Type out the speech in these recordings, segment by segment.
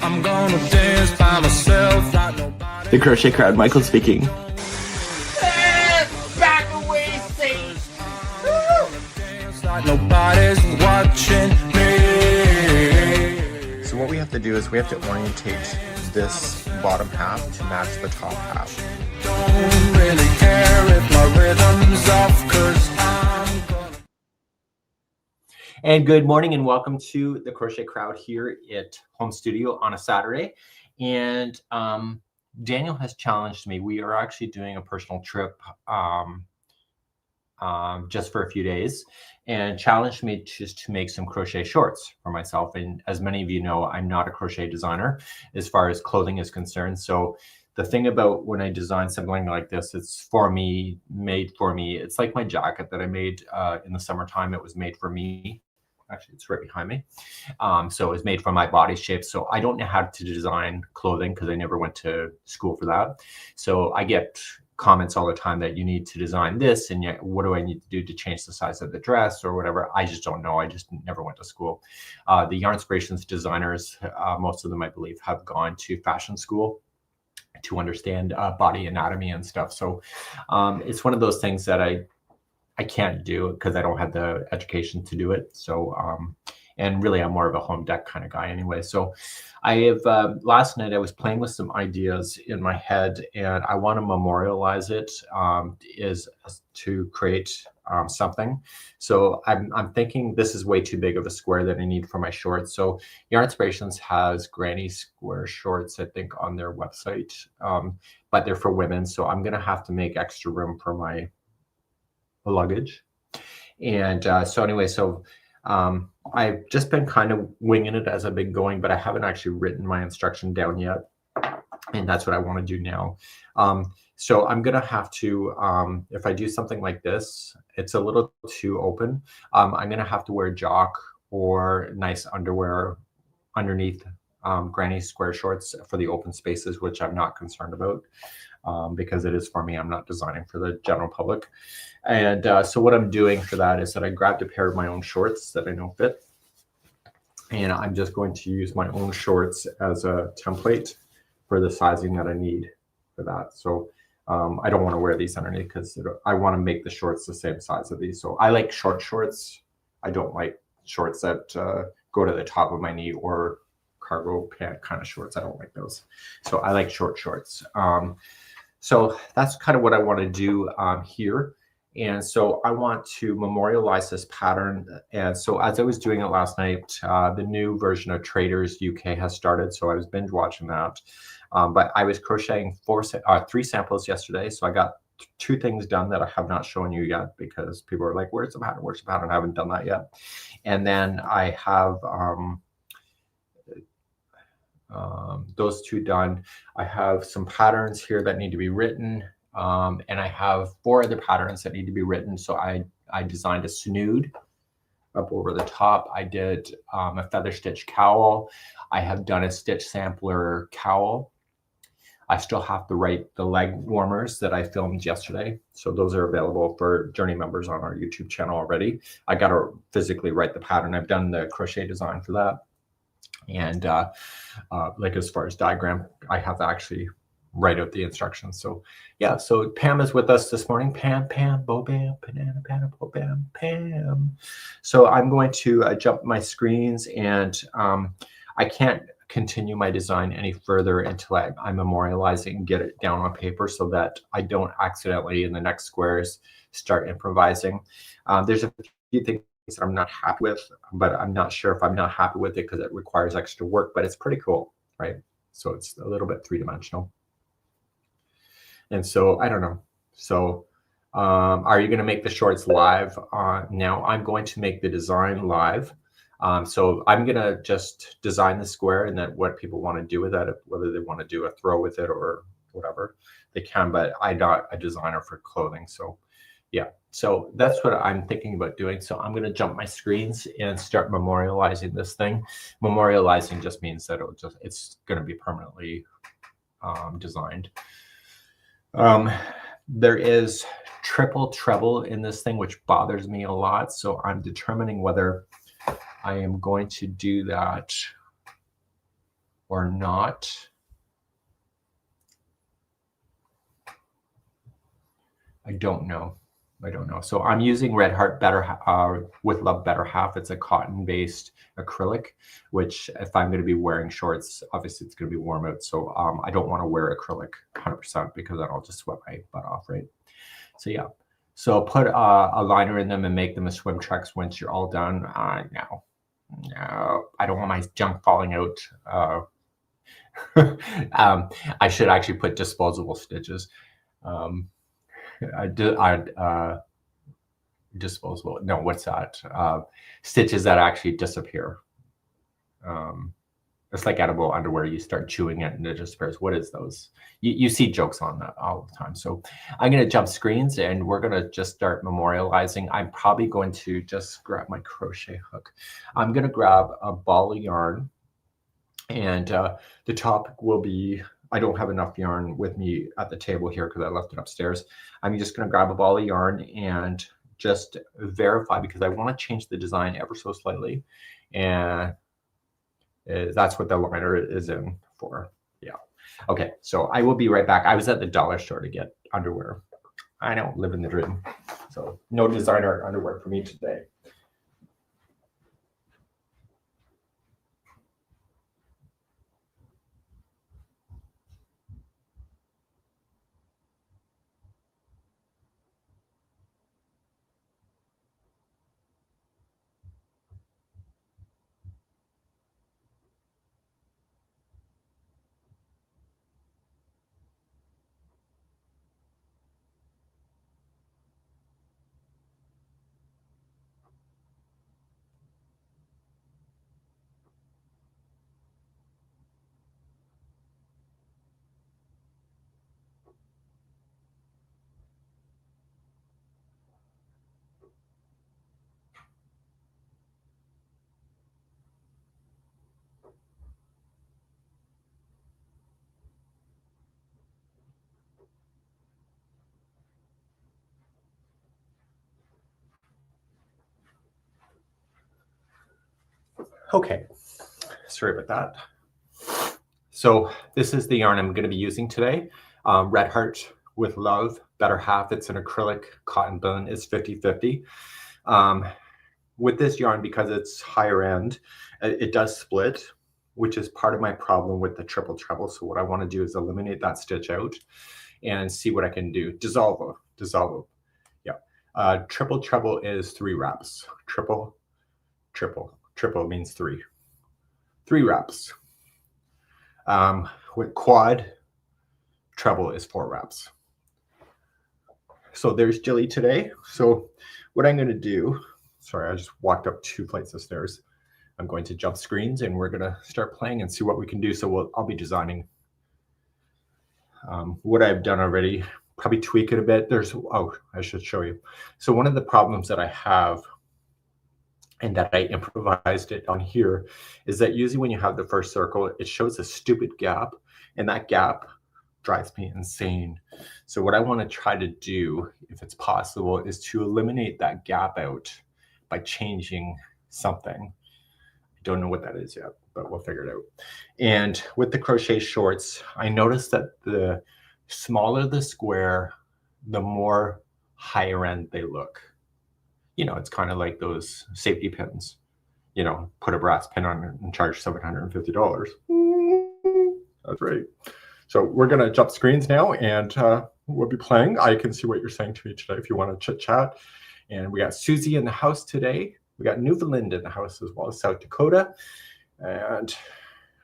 I'm gonna dance by myself like nobody. The Crochet Crowd, Michael speaking. Back away, Sage. Dance like nobody's watching me. So what we have to do is we have to orientate this bottom half to match the top half. Don't really care if my rhythm's off, 'cause I'm gonna. And good morning and welcome to the Crochet Crowd here at Home Studio on a Saturday. And Daniel has challenged me. We are actually doing a personal trip just for a few days, and challenged me just to make some crochet shorts for myself. And as many of you know, I'm not a crochet designer as far as clothing is concerned. So the thing about when I design something like this, it's for me, made for me. It's like my jacket that I made in the summertime. It was made for me. Actually, it's right behind me. So it was made for my body shape. So I don't know how to design clothing because I never went to school for that. So I get comments all the time that you need to design this, and yet what do I need to do to change the size of the dress or whatever? I just don't know. I just never went to school. The Yarnspirations designers, most of them, I believe, have gone to fashion school to understand body anatomy and stuff. So it's one of those things that I can't do because I don't have the education to do it. So, and really I'm more of a home deck kind of guy anyway. So I have, last night I was playing with some ideas in my head, and I want to memorialize it, is to create something. So I'm thinking this is way too big of a square that I need for my shorts. So Yarnspirations has granny square shorts, I think, on their website, but they're for women. So I'm going to have to make extra room for my luggage. And so anyway, so I've just been kind of winging it as I've been going, but I haven't actually written my instruction down yet. And that's what I want to do now. So I'm going to have to, if I do something like this, it's a little too open. I'm going to have to wear jock or nice underwear underneath granny square shorts for the open spaces, which I'm not concerned about. Because it is for me. I'm not designing for the general public. And so what I'm doing for that is that I grabbed a pair of my own shorts that I know fit. And I'm just going to use my own shorts as a template for the sizing that I need for that. So I don't want to wear these underneath because I want to make the shorts the same size of these. So I like short shorts. I don't like shorts that go to the top of my knee or cargo pant kind of shorts. I don't like those. So I like short shorts. So that's kind of what I want to do here. And so I want to memorialize this pattern. And so as I was doing it last night, the new version of Traders UK has started. So I was binge watching that. But I was crocheting 3 samples yesterday. So I got 2 things done that I have not shown you yet because people are like, where's the pattern? Where's the pattern? I haven't done that yet. And then I have those 2 done. I have some patterns here that need to be written, and I have 4 other patterns that need to be written. So I designed a snood up over the top. I did a feather stitch cowl. I have done a stitch sampler cowl. I still have to write the leg warmers that I filmed yesterday. So those are available for Journey members on our YouTube channel already. I got to physically write the pattern. I've done the crochet design for that. And like as far as diagram, I have to actually write out the instructions. So yeah, so Pam is with us this morning. Pam, bo bam, banana, bo bam, Pam. So I'm going to jump my screens, and I can't continue my design any further until I memorialize it and get it down on paper so that I don't accidentally in the next squares start improvising. There's a few things that I'm not happy with, but I'm not sure if I'm not happy with it because it requires extra work, but it's pretty cool, right? So it's a little bit 3-dimensional. And so I don't know. So are you going to make the shorts live? Now I'm going to make the design live. So I'm going to just design the square, and then what people want to do with that, whether they want to do a throw with it or whatever they can, but I'm not a designer for clothing. So yeah, so that's what I'm thinking about doing. So I'm going to jump my screens and start memorializing this thing. Memorializing just means that it's going to be permanently designed. There is triple treble in this thing, which bothers me a lot. So I'm determining whether I am going to do that or not. I don't know. So I'm using Red Heart with Love Better Half. It's a cotton-based acrylic, which if I'm going to be wearing shorts, obviously it's going to be warm out. So I don't want to wear acrylic 100% because then I'll just sweat my butt off, right? So yeah. So put a liner in them and make them a swim trunks once you're all done. No, I don't want my junk falling out. I should actually put disposable stitches. Disposable. No, what's that? Stitches that actually disappear. It's like edible underwear. You start chewing it and it disappears. What is those? You see jokes on that all the time. So I'm going to jump screens and we're going to just start memorializing. I'm probably going to just grab my crochet hook. I'm going to grab a ball of yarn, and the topic will be, I don't have enough yarn with me at the table here because I left it upstairs. I'm just going to grab a ball of yarn and just verify, because I want to change the design ever so slightly. And that's what the liner is in for. Yeah. Okay. So I will be right back. I was at the dollar store to get underwear. I don't live in the dream. So no designer underwear for me today. Okay, sorry about that. So this is the yarn I'm going to be using today. Red Heart with Love Better Half. It's an acrylic cotton bone. It's 50-50. With this yarn, because it's higher end, it does split, which is part of my problem with the triple treble. So what I want to do is eliminate that stitch out and see what I can do. Dissolve. Yeah. Triple treble is 3 wraps. Triple means 3 wraps. With quad, treble is 4 wraps. So there's Jilly today. So what I'm going to do, sorry, I just walked up 2 flights of stairs. I'm going to jump screens and we're going to start playing and see what we can do. So I'll be designing what I've done already, probably tweak it a bit. I should show you. So one of the problems that I have, and that I improvised it on here, is that usually when you have the first circle, it shows a stupid gap, and that gap drives me insane. So what I want to try to do, if it's possible, is to eliminate that gap out by changing something. I don't know what that is yet, but we'll figure it out. And with the crochet shorts, I noticed that the smaller the square, the more higher end they look. You know, it's kind of like those safety pins. You know, put a brass pin on it and charge $750. That's right. So we're going to jump screens now, and we'll be playing. I can see what you're saying to me today if you want to chit chat. And we got Susie in the house today. We got Newfoundland in the house as well as South Dakota. And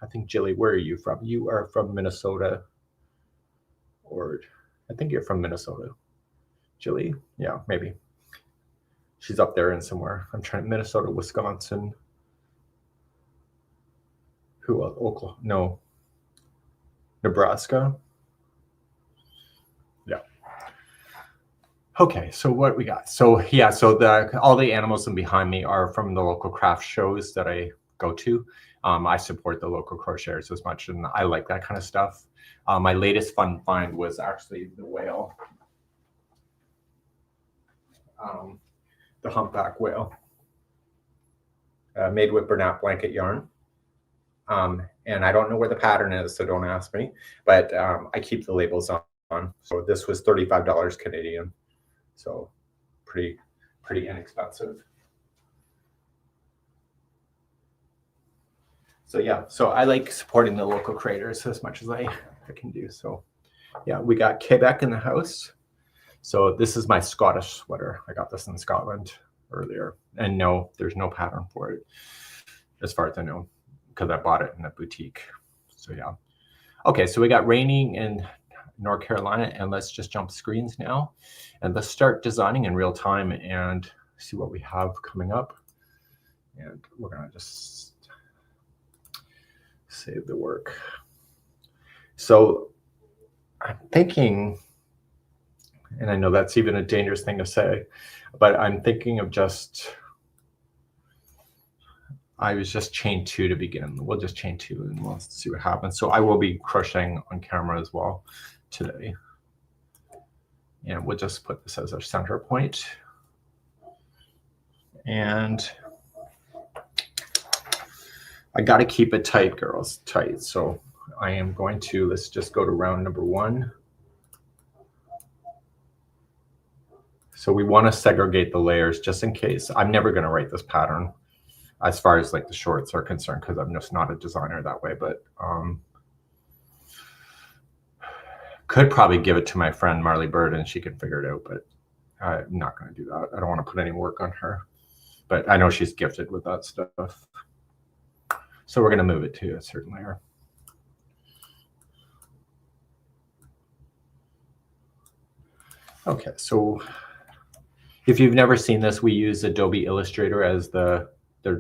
I think, Jilly, where are you from? You are from Minnesota. Or I think you're from Minnesota. Jilly? Yeah, maybe. She's up there in somewhere. I'm trying. Minnesota, Wisconsin. Who else? Oklahoma? No. Nebraska. Yeah. Okay, so what we got? So yeah, so all the animals in behind me are from the local craft shows that I go to. I support the local crocheters as much, and I like that kind of stuff. My latest fun find was actually the whale. The humpback whale, made with Bernat blanket yarn. And I don't know where the pattern is, so don't ask me, but I keep the labels on. So this was $35 Canadian. So pretty inexpensive. So yeah, so I like supporting the local creators as much as I can do. So yeah, we got Quebec in the house. So this is my Scottish sweater. I got this in Scotland earlier. And no, there's no pattern for it, as far as I know, because I bought it in a boutique. So yeah. Okay, so we got raining in North Carolina, and let's just jump screens now. And let's start designing in real time and see what we have coming up. And we're gonna just save the work. So I'm thinking, and I know that's even a dangerous thing to say, but I'm thinking of I was just chain 2 to begin. We'll just chain 2 and we'll see what happens. So I will be crocheting on camera as well today. And we'll just put this as our center point. And I got to keep it tight, girls, tight. So I am going to, let's just go to round number 1. So we want to segregate the layers just in case. I'm never going to write this pattern as far as like the shorts are concerned, because I'm just not a designer that way, but could probably give it to my friend Marley Bird and she can figure it out, but I'm not going to do that. I don't want to put any work on her, but I know she's gifted with that stuff. So we're going to move it to a certain layer. Okay, so if you've never seen this, we use Adobe Illustrator as their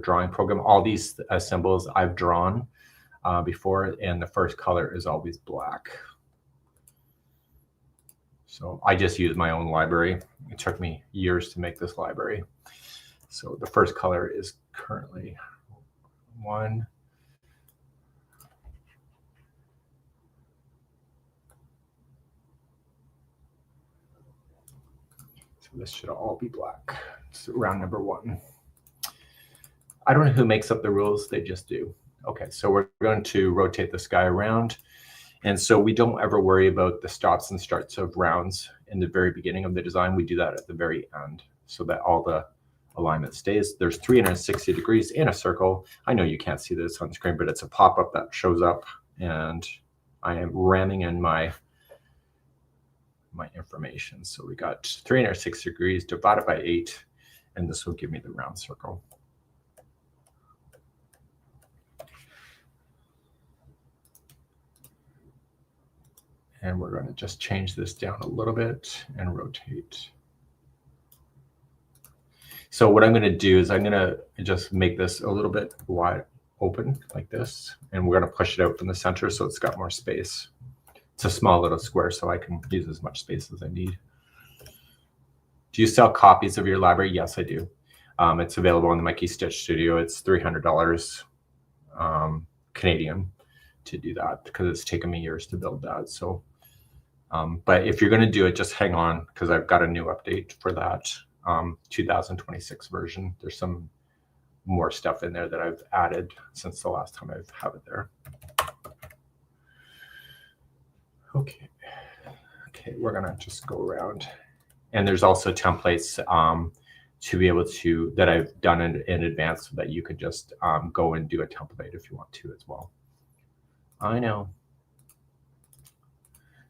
drawing program. All these symbols I've drawn before, and the first color is always black. So I just use my own library. It took me years to make this library. So the first color is currently 1. This should all be black. It's round number 1. I don't know who makes up the rules, they just do. Okay, so we're going to rotate this guy around. And so we don't ever worry about the stops and starts of rounds in the very beginning of the design. We do that at the very end so that all the alignment stays. There's 360 degrees in a circle. I know you can't see this on screen, but it's a pop-up that shows up, and I am ramming in my information. So we got 360 degrees divided by 8, and this will give me the round circle. And we're going to just change this down a little bit and rotate. So what I'm going to do is I'm going to just make this a little bit wide open like this, and we're going to push it out from the center so it's got more space. It's a small little square, so I can use as much space as I need. Do you sell copies of your library? Yes, I do. It's available in the Mikey Stitch Studio. It's $300 Canadian to do that because it's taken me years to build that. So, but if you're going to do it, just hang on because I've got a new update for that 2026 version. There's some more stuff in there that I've added since the last time I've had it there. Okay, we're gonna just go around, and there's also templates to be able to that I've done in advance so that you could just go and do a template if you want to as well. I know.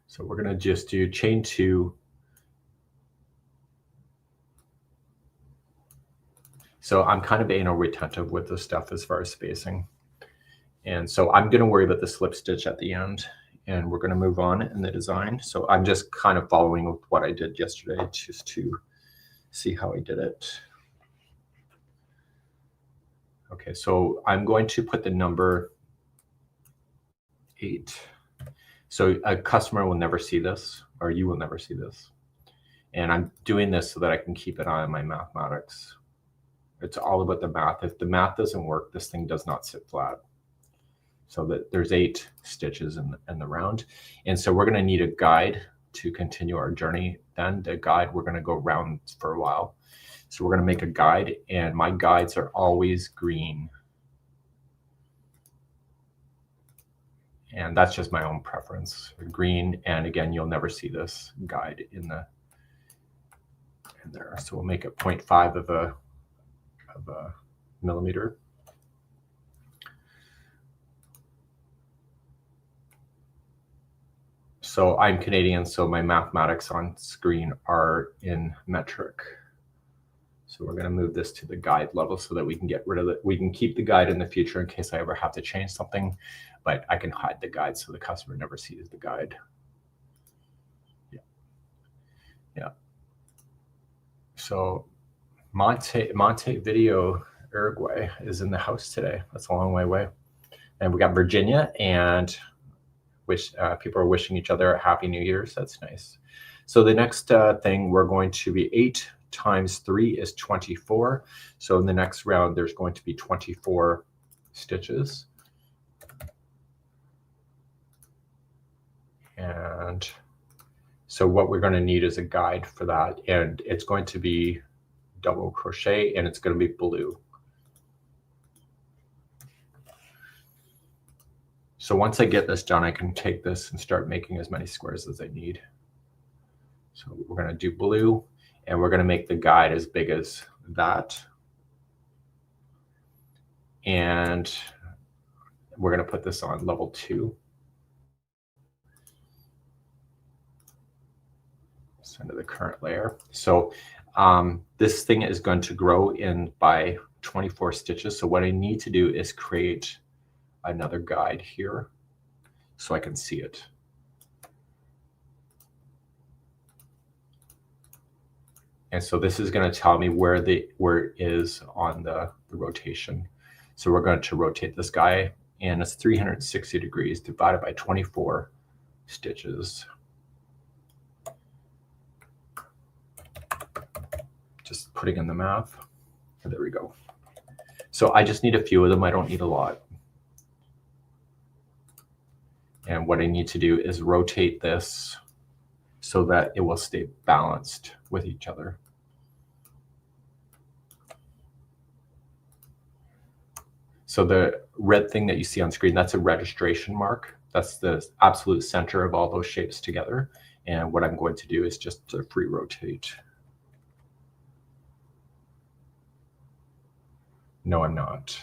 So we're gonna just do chain 2. So I'm kind of anal retentive with this stuff as far as spacing, and so I'm gonna worry about the slip stitch at the end. And we're going to move on in the design. So I'm just kind of following with what I did yesterday just to see how I did it. Okay, so I'm going to put the number 8. So a customer will never see this, or you will never see this. And I'm doing this so that I can keep an eye on my mathematics. It's all about the math. If the math doesn't work, this thing does not sit flat. So that there's 8 stitches in the round. And so we're going to need a guide to continue our journey. Then the guide, we're going to go rounds for a while. So we're going to make a guide, and my guides are always green. And that's just my own preference, green. And again, you'll never see this guide in there. So we'll make it 0.5 of a millimeter. So I'm Canadian, so my mathematics on screen are in metric. So we're going to move this to the guide level so that we can get rid of it. We can keep the guide in the future in case I ever have to change something, but I can hide the guide so the customer never sees the guide. Yeah. So Montevideo, Uruguay is in the house today. That's a long way away. And we got Virginia, and people are wishing each other a happy New Year's. That's nice. So the next thing, we're going to be 8 times 3 is 24. So in the next round, there's going to be 24 stitches. And so what we're going to need is a guide for that. And it's going to be double crochet, and it's going to be blue. So once I get this done, I can take this and start making as many squares as I need. So we're going to do blue, and we're going to make the guide as big as that. And we're going to put this on level 2. Under the current layer. So this thing is going to grow in by 24 stitches. So what I need to do is create another guide here so I can see it. And so this is going to tell me where it is on the rotation. So we're going to rotate this guy, and it's 360 degrees divided by 24 stitches. Just putting in the math. There we go. So I just need a few of them. I don't need a lot. And what I need to do is rotate this so that it will stay balanced with each other. So the red thing that you see on screen, that's a registration mark. That's the absolute center of all those shapes together. And what I'm going to do is just to free rotate. No, I'm not.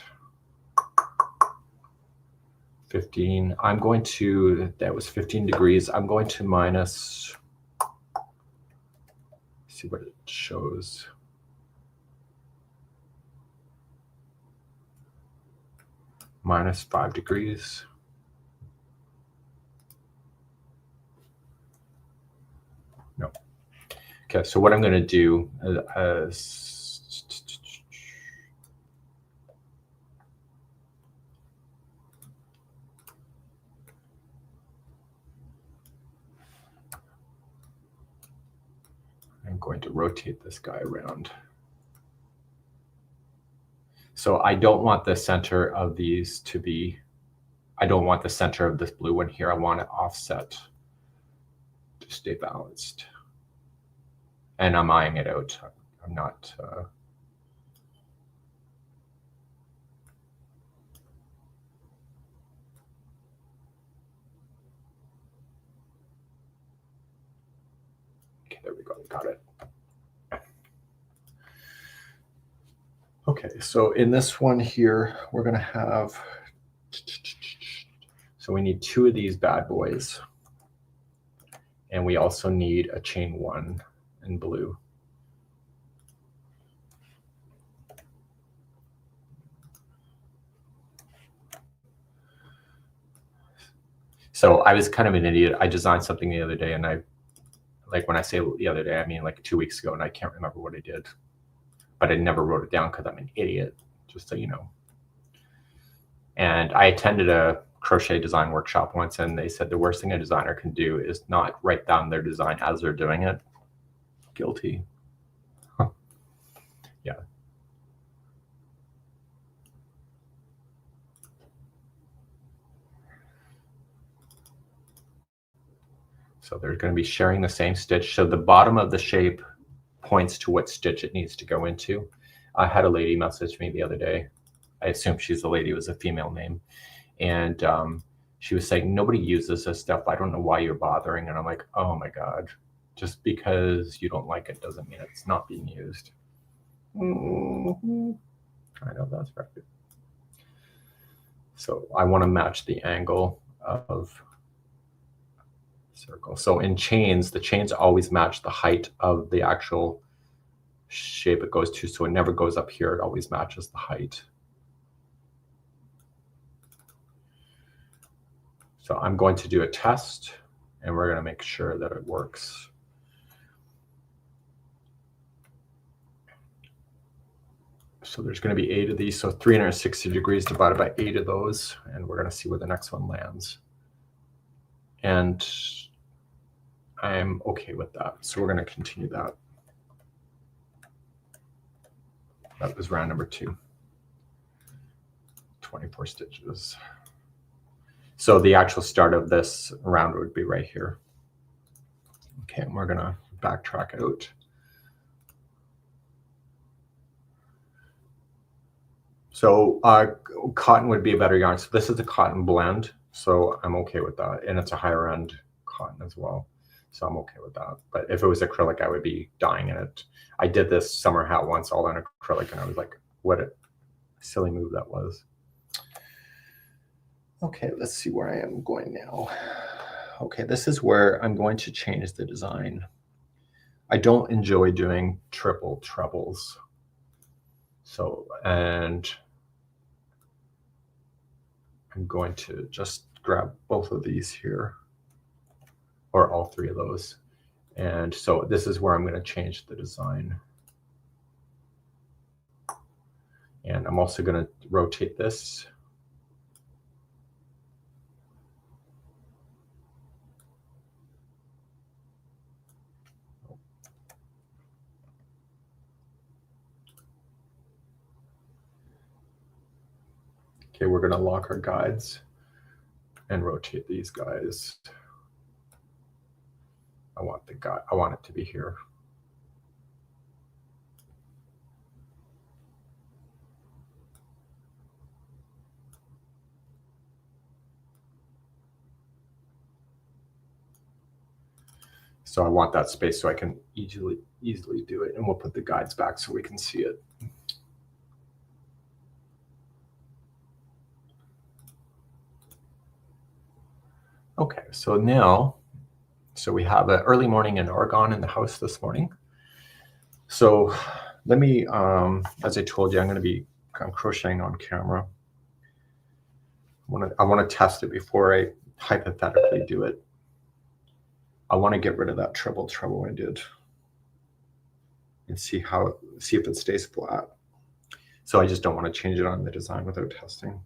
15. I'm going to, that was 15 degrees. I'm going to minus, see what it shows. Minus 5 degrees. No. Okay, so what I'm going to do is I'm going to rotate this guy around. So I don't want the center of these to be, I don't want the center of this blue one here. I want it offset to stay balanced. And I'm eyeing it out. I'm not, okay, there we go, got it. Okay, so in this one here, we're gonna have, so we need 2 of these bad boys. And we also need a chain 1 in blue. So I was kind of an idiot. I designed something the other day, and like when I say the other day, I mean like 2 weeks ago, and I can't remember what I did. But I never wrote it down because I'm an idiot, just so you know. And I attended a crochet design workshop once, and they said the worst thing a designer can do is not write down their design as they're doing it. Guilty. Huh. Yeah. So they're going to be sharing the same stitch. So the bottom of the shape points to what stitch it needs to go into. I had a lady message me the other day. I assume she's a lady, it was a female name. And she was saying, nobody uses this stuff. I don't know why you're bothering. And I'm like, oh my God, just because you don't like it doesn't mean it's not being used. I know that's right. So I want to match the angle of circle. So in chains, the chains always match the height of the actual shape it goes to. So it never goes up here. It always matches the height. So I'm going to do a test and we're going to make sure that it works. So there's going to be 8 of these. So 360 degrees divided by 8 of those. And we're going to see where the next one lands. And I'm okay with that. So we're going to continue that. That was round number 2. 24 stitches. So the actual start of this round would be right here. Okay, and we're going to backtrack out. So cotton would be a better yarn. So this is a cotton blend. So I'm okay with that. And it's a higher end cotton as well. So I'm okay with that. But if it was acrylic, I would be dying in it. I did this summer hat once all in acrylic and I was like, what a silly move that was. Okay, let's see where I am going now. Okay, this is where I'm going to change the design. I don't enjoy doing triple trebles. So, and I'm going to just grab both of these here, or all 3 of those. And so this is where I'm going to change the design. And I'm also going to rotate this. Okay, we're going to lock our guides and rotate these guys. I want it to be here. So I want that space so I can easily do it. And we'll put the guides back so we can see it. Okay, so now, so we have an early morning in Oregon in the house this morning. So let me, as I told you, I'm crocheting on camera. I want to test it before I hypothetically do it. I want to get rid of that treble I did and see if it stays flat. So I just don't want to change it on the design without testing.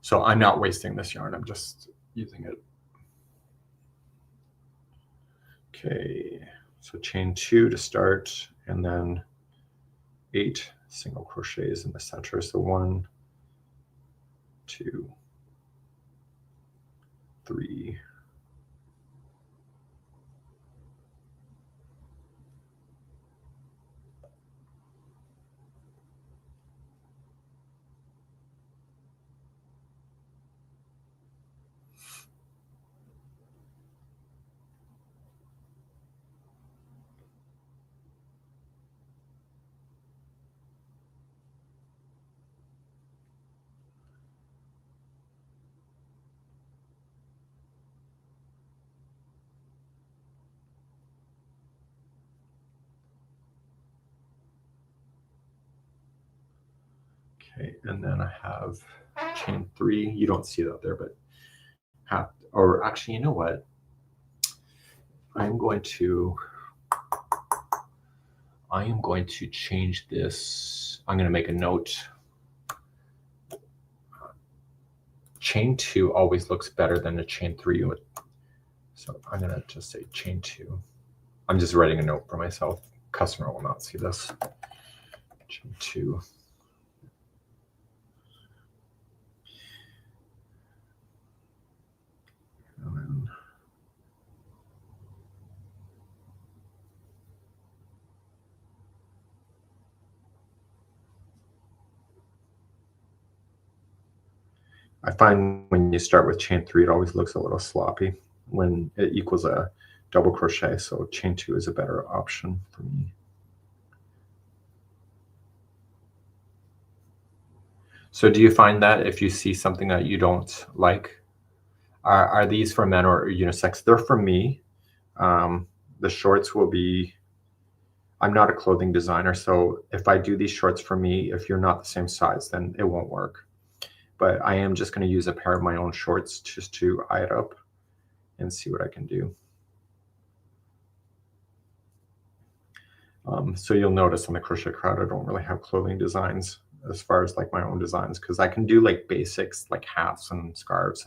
So I'm not wasting this yarn. I'm just using it. Okay, so chain 2 to start, and then 8 single crochets in the center. So 1, 2, 3, okay, and then I have chain 3. You don't see that there, but or actually, you know what? I am going to change this. I'm going to make a note. Chain 2 always looks better than a chain 3. So I'm going to just say chain 2. I'm just writing a note for myself. Customer will not see this. Chain 2. And then I find when you start with chain 3, it always looks a little sloppy when it equals a double crochet. So chain 2 is a better option for me. So do you find that if you see something that you don't like, are these for men or unisex? They're for me. The shorts will be, I'm not a clothing designer, so if I do these shorts for me, if you're not the same size, then it won't work. But I am just going to use a pair of my own shorts just to eye it up and see what I can do. So you'll notice on the Crochet Crowd, I don't really have clothing designs as far as like my own designs, because I can do like basics like hats and scarves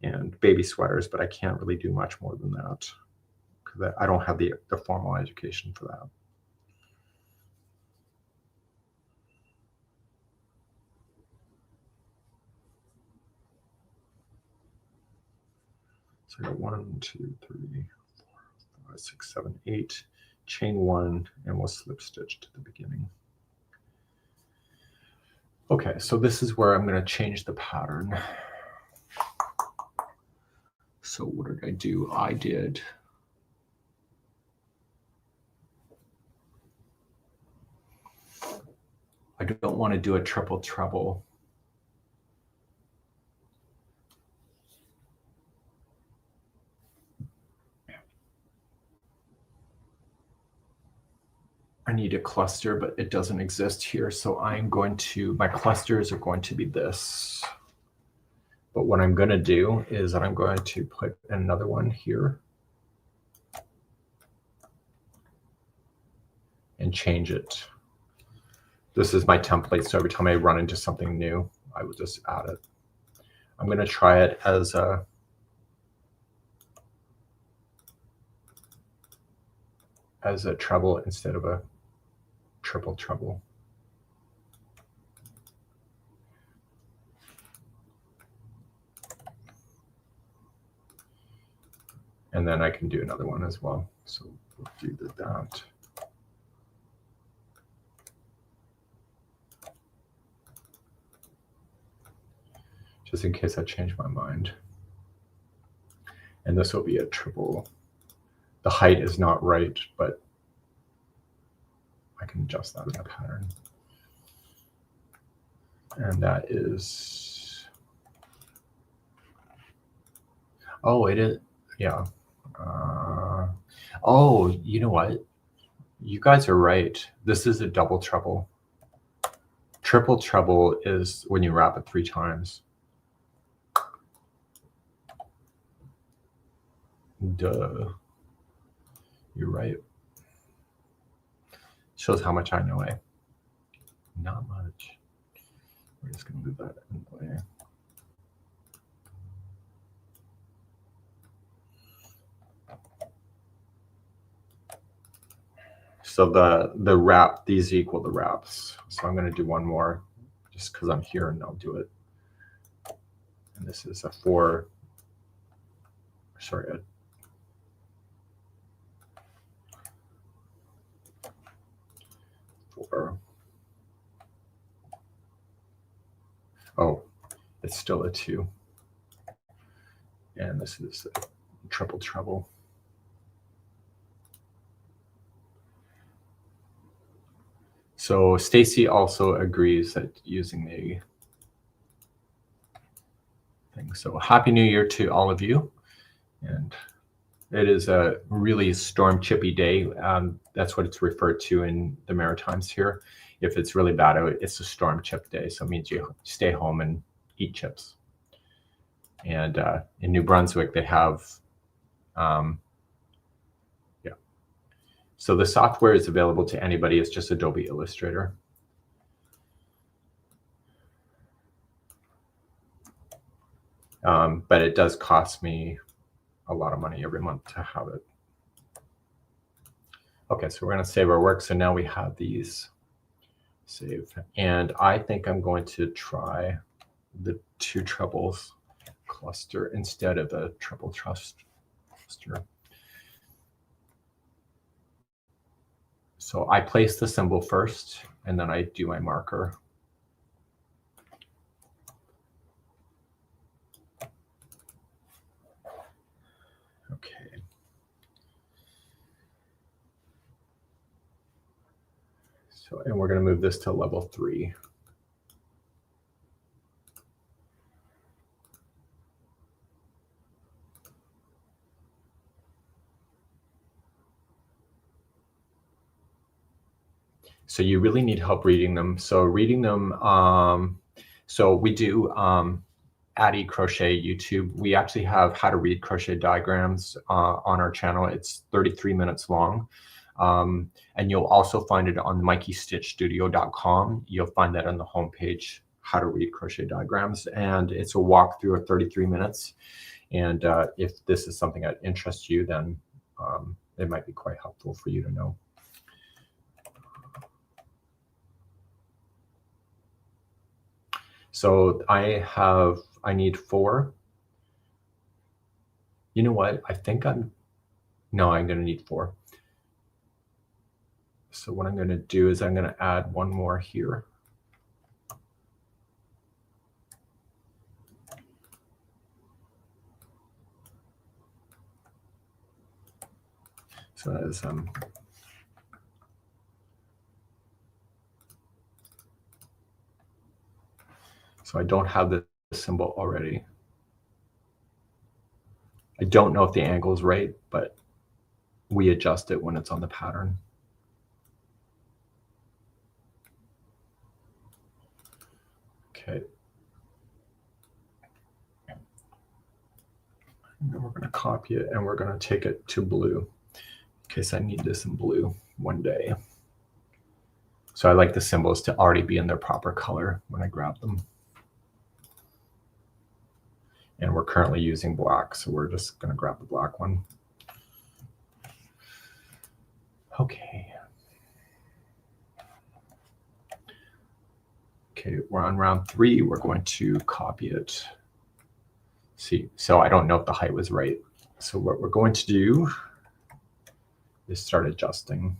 and baby sweaters, but I can't really do much more than that because I don't have the formal education for that. So I got 1, 2, 3, 4, 5, 6, 7, 8, chain 1, and we'll slip stitch to the beginning. Okay, so this is where I'm going to change the pattern. So what did I do? I don't want to do a triple treble. I need a cluster, but it doesn't exist here. So my clusters are going to be this. But what I'm going to do is that I'm going to put another one here and change it. This is my template, so every time I run into something new, I will just add it. I'm going to try it as a treble instead of a triple treble. And then I can do another one as well. So we'll do that. Just in case I change my mind. And this will be a triple. The height is not right, but I can adjust that in the pattern. And that is, oh, it is, yeah. Oh, you know what? You guys are right. This is a double treble. Triple treble is when you wrap it 3 times. Duh. You're right. Shows how much I know, eh? Not much. We're just going to move that in the way. So the wrap, these equal the wraps. So I'm going to do one more just because I'm here and I'll do it. And this is a 4, sorry, a oh, it's still a 2. And this is a triple treble. So Stacy also agrees that using the thing. So Happy New Year to all of you. And it is a really storm chippy day. That's what it's referred to in the Maritimes here. If it's really bad out, it's a storm chip day. So it means you stay home and eat chips. And in New Brunswick, they have, yeah. So the software is available to anybody. It's just Adobe Illustrator. But it does cost me a lot of money every month to have it. Okay, so we're going to save our work. So now we have these saved. And I think I'm going to try the 2 trebles cluster instead of a triple cluster. So I place the symbol first, and then I do my marker. So, and we're going to move this to level 3. So you really need help reading them. So reading them, so we do Addie Crochet YouTube. We actually have how to read crochet diagrams on our channel. It's 33 minutes long. And you'll also find it on MikeyStitchStudio.com. You'll find that on the homepage, how to read crochet diagrams. And it's a walkthrough of 33 minutes. And if this is something that interests you, then it might be quite helpful for you to know. So I need 4. You know what? I'm going to need 4. So what I'm going to do is I'm going to add one more here. So that is so I don't have the symbol already. I don't know if the angle is right, but we adjust it when it's on the pattern. Okay. And then we're going to copy it and we're going to take it to blue in case I need this in blue one day. So I like the symbols to already be in their proper color when I grab them. And we're currently using black, so we're just going to grab the black one. Okay. Okay, we're on round 3. We're going to copy it. See, so I don't know if the height was right. So what we're going to do is start adjusting.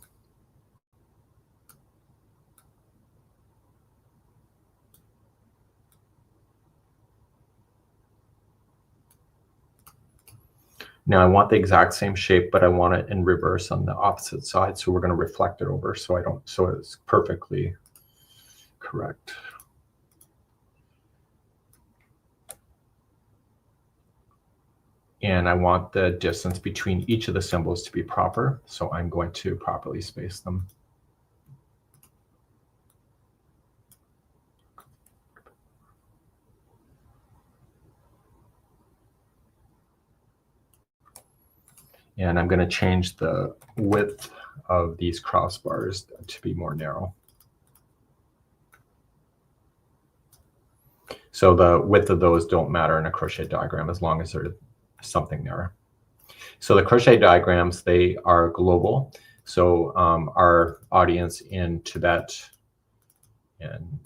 Now I want the exact same shape, but I want it in reverse on the opposite side. So we're going to reflect it over so it's perfectly correct. And I want the distance between each of the symbols to be proper. So I'm going to properly space them. And I'm going to change the width of these crossbars to be more narrow. So the width of those don't matter in a crochet diagram as long as there's something there. So the crochet diagrams, they are global. So our audience in Tibet and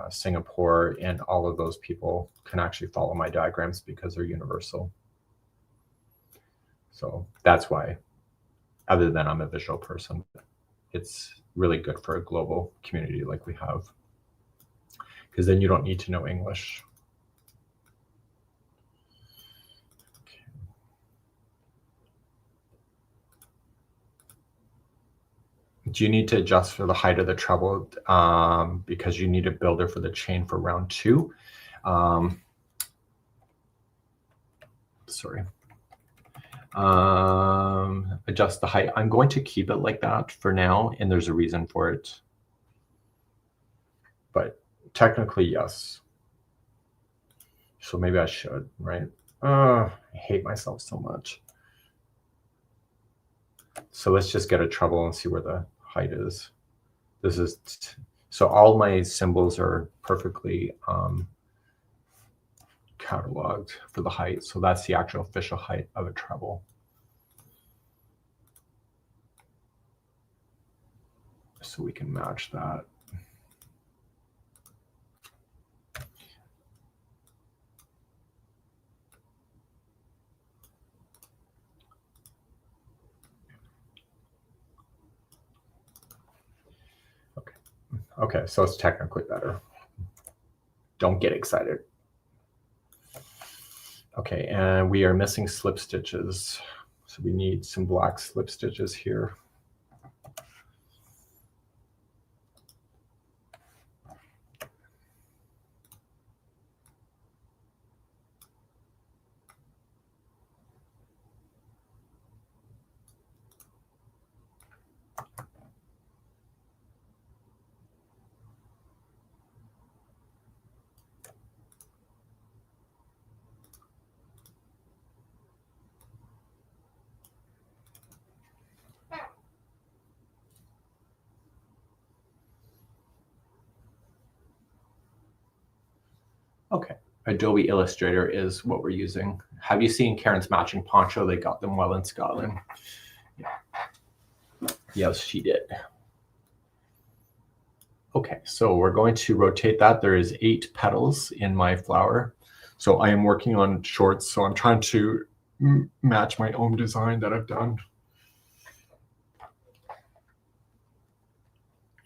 Singapore and all of those people can actually follow my diagrams because they're universal. So that's why, other than I'm a visual person, it's really good for a global community like we have, because then you don't need to know English. Okay. Do you need to adjust for the height of the treble because you need a builder for the chain for round 2? Sorry. Adjust the height. I'm going to keep it like that for now, and there's a reason for it. But technically, yes. So maybe I should, right? I hate myself so much. So let's just get a treble and see where the height is. This is, so all my symbols are perfectly cataloged for the height. So that's the actual official height of a treble. So we can match that. Okay. Okay, so it's technically better. Don't get excited. Okay, and we are missing slip stitches. So we need some black slip stitches here. Okay, Adobe Illustrator is what we're using. Have you seen Karen's matching poncho? They got them well in Scotland. Yeah. Yes, she did. Okay, so we're going to rotate that. There is 8 petals in my flower. So I am working on shorts. So I'm trying to match my own design that I've done.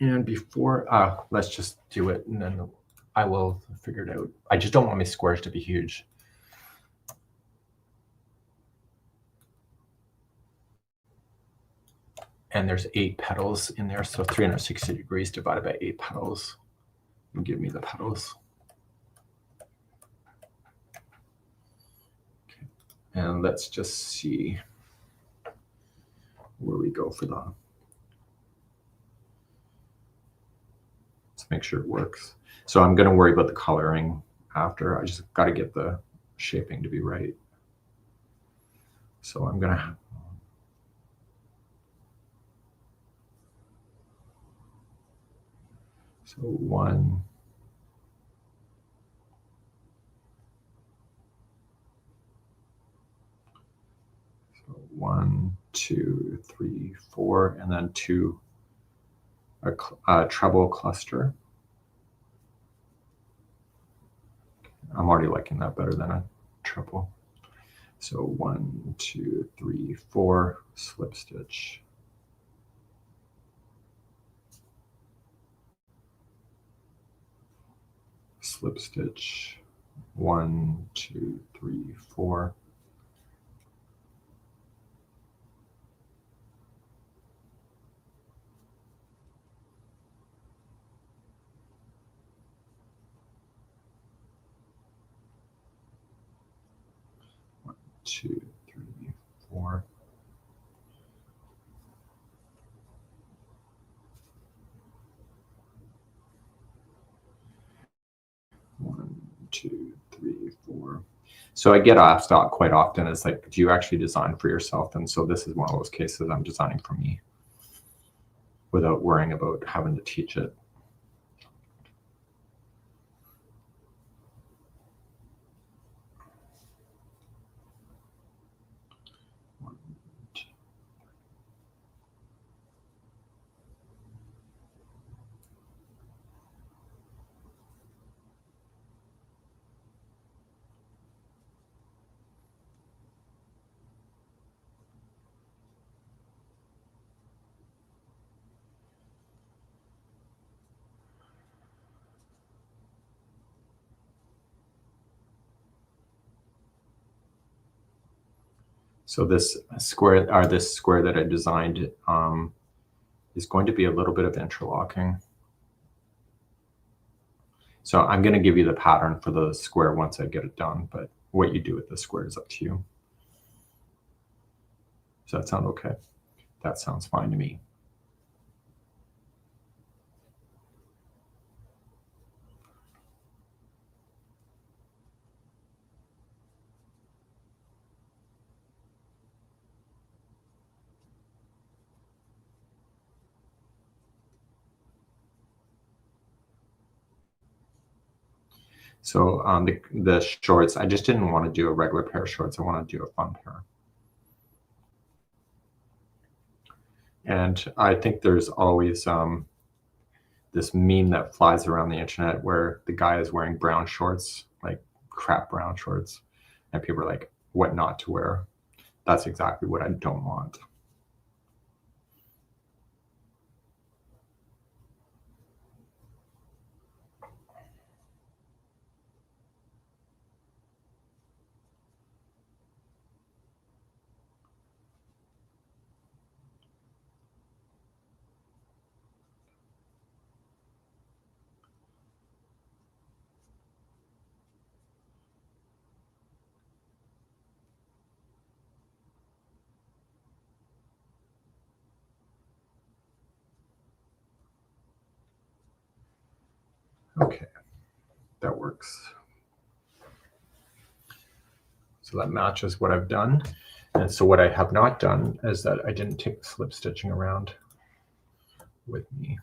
And before, let's just do it and then I will figure it out. I just don't want my squares to be huge. And there's 8 petals in there. So 360 degrees divided by 8 petals will give me the petals. Okay. And let's just see where we go for the, let's make sure it works. So I'm going to worry about the coloring after. I just got to get the shaping to be right. So I'm going to, so 1, 1, 2, 3, 4, and then 2 a treble cluster. I'm already liking that better than a treble. So 1, 2, 3, 4 slip stitch. Slip stitch. 1, 2, 3, 4. Two, 3, 4. One, 2, 3, 4. So I get asked that quite often. It's like, do you actually design for yourself? And so this is one of those cases I'm designing for me without worrying about having to teach it. So this square, or this square that I designed, is going to be a little bit of interlocking. So I'm going to give you the pattern for the square once I get it done, but what you do with the square is up to you. Does that sound okay? That sounds fine to me. So the shorts, I just didn't want to do a regular pair of shorts. I want to do a fun pair. And I think there's always this meme that flies around the internet where the guy is wearing brown shorts, like crap brown shorts. And people are like, what not to wear? That's exactly what I don't want. Okay, that works. So that matches what I've done. And so what I have not done is that I didn't take the slip stitching around with me.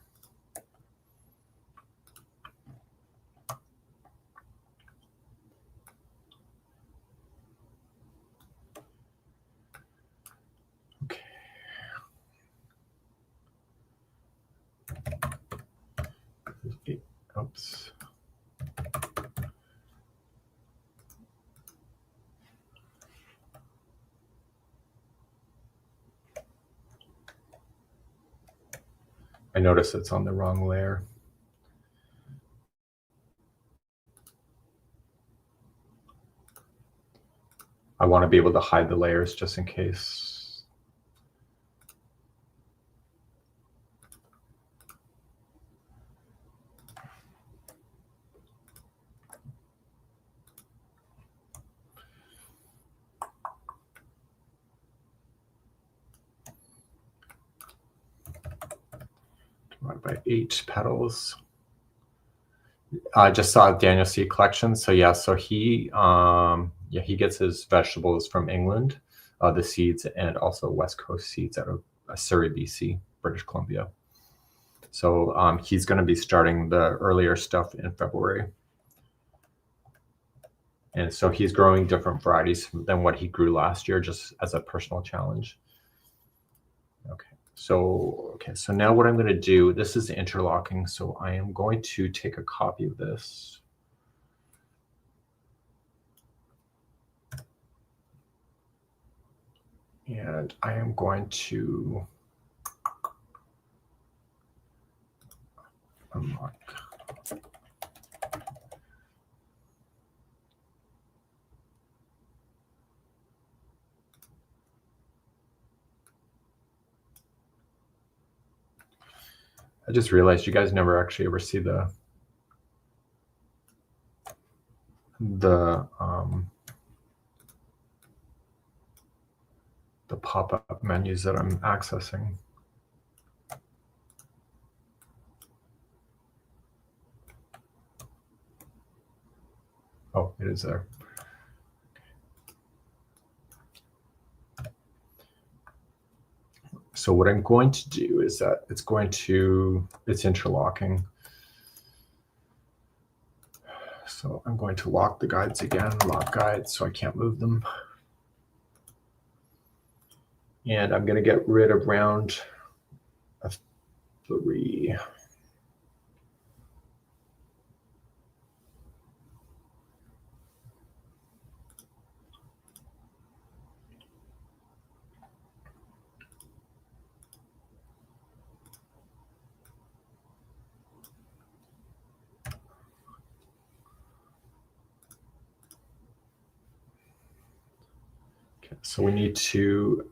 notice it's on the wrong layer. I want to be able to hide the layers just in case. Divided by 8 petals. I just saw Daniel Seed Collection. So yeah, so he gets his vegetables from England, the seeds, and also West Coast seeds out of Surrey, BC, British Columbia. So he's going to be starting the earlier stuff in February. And so he's growing different varieties than what he grew last year, just as a personal challenge. Okay, so now what I'm going to do, this is interlocking. So I am going to take a copy of this. And I am going to unlock. I just realized you guys never actually ever see the pop-up menus that I'm accessing. Oh, it is there. So what I'm going to do is that it's interlocking. So I'm going to lock the guides again, lock guides, so I can't move them. And I'm going to get rid of round 3. Okay, so we need to,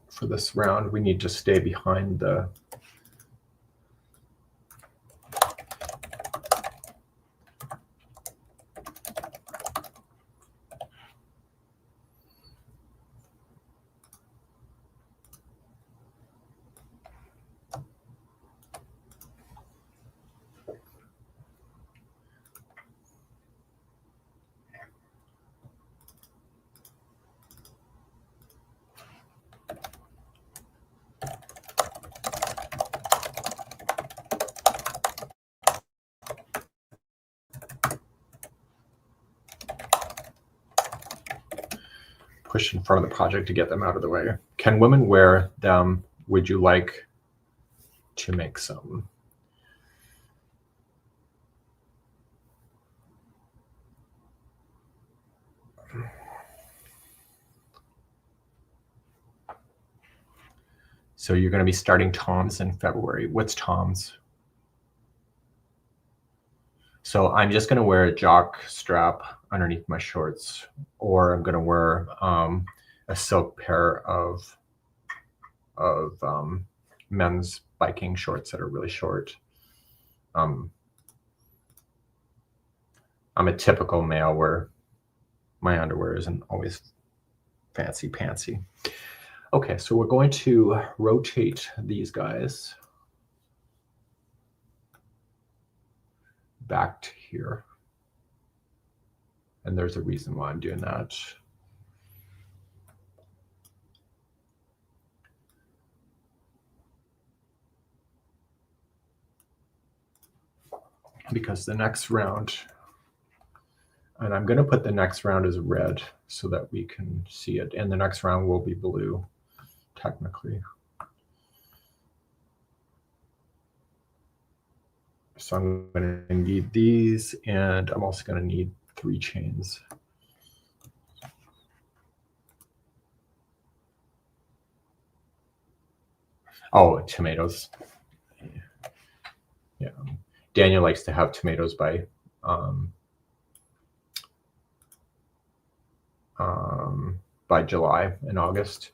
for this round, we need to stay behind the push in front of the project to get them out of the way. Can women wear them? Would you like to make some? So you're going to be starting Toms in February. What's Toms? So I'm just going to wear a jock strap underneath my shorts, or I'm going to wear a silk pair of men's biking shorts that are really short. I'm a typical male where my underwear isn't always fancy pantsy. Okay, so we're going to rotate these guys back to here. And there's a reason why I'm doing that. Because the next round, and I'm going to put the next round as red so that we can see it. And the next round will be blue, technically. So I'm going to need these, and I'm also going to need 3 chains. Oh, tomatoes. Yeah. Daniel likes to have tomatoes by July and August.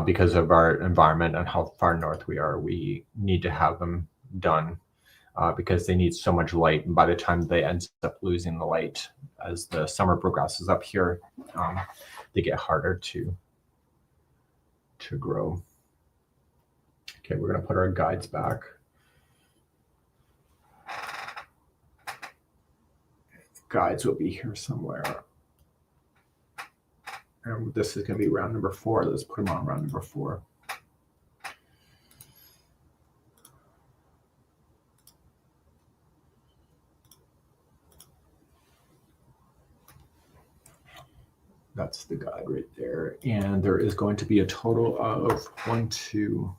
Because of our environment and how far north we are, we need to have them done because they need so much light. And by the time they end up losing the light as the summer progresses up here, they get harder to grow. Okay, we're going to put our guides back. Guides will be here somewhere. And this is going to be round number 4. Let's put them on round number 4. That's the guide right there. And there is going to be a total of 1, 2,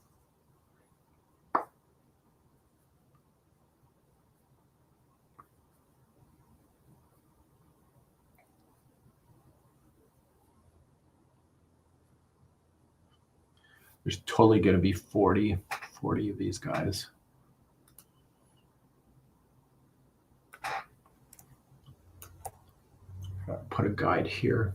there's totally going to be 40 of these guys. Put a guide here.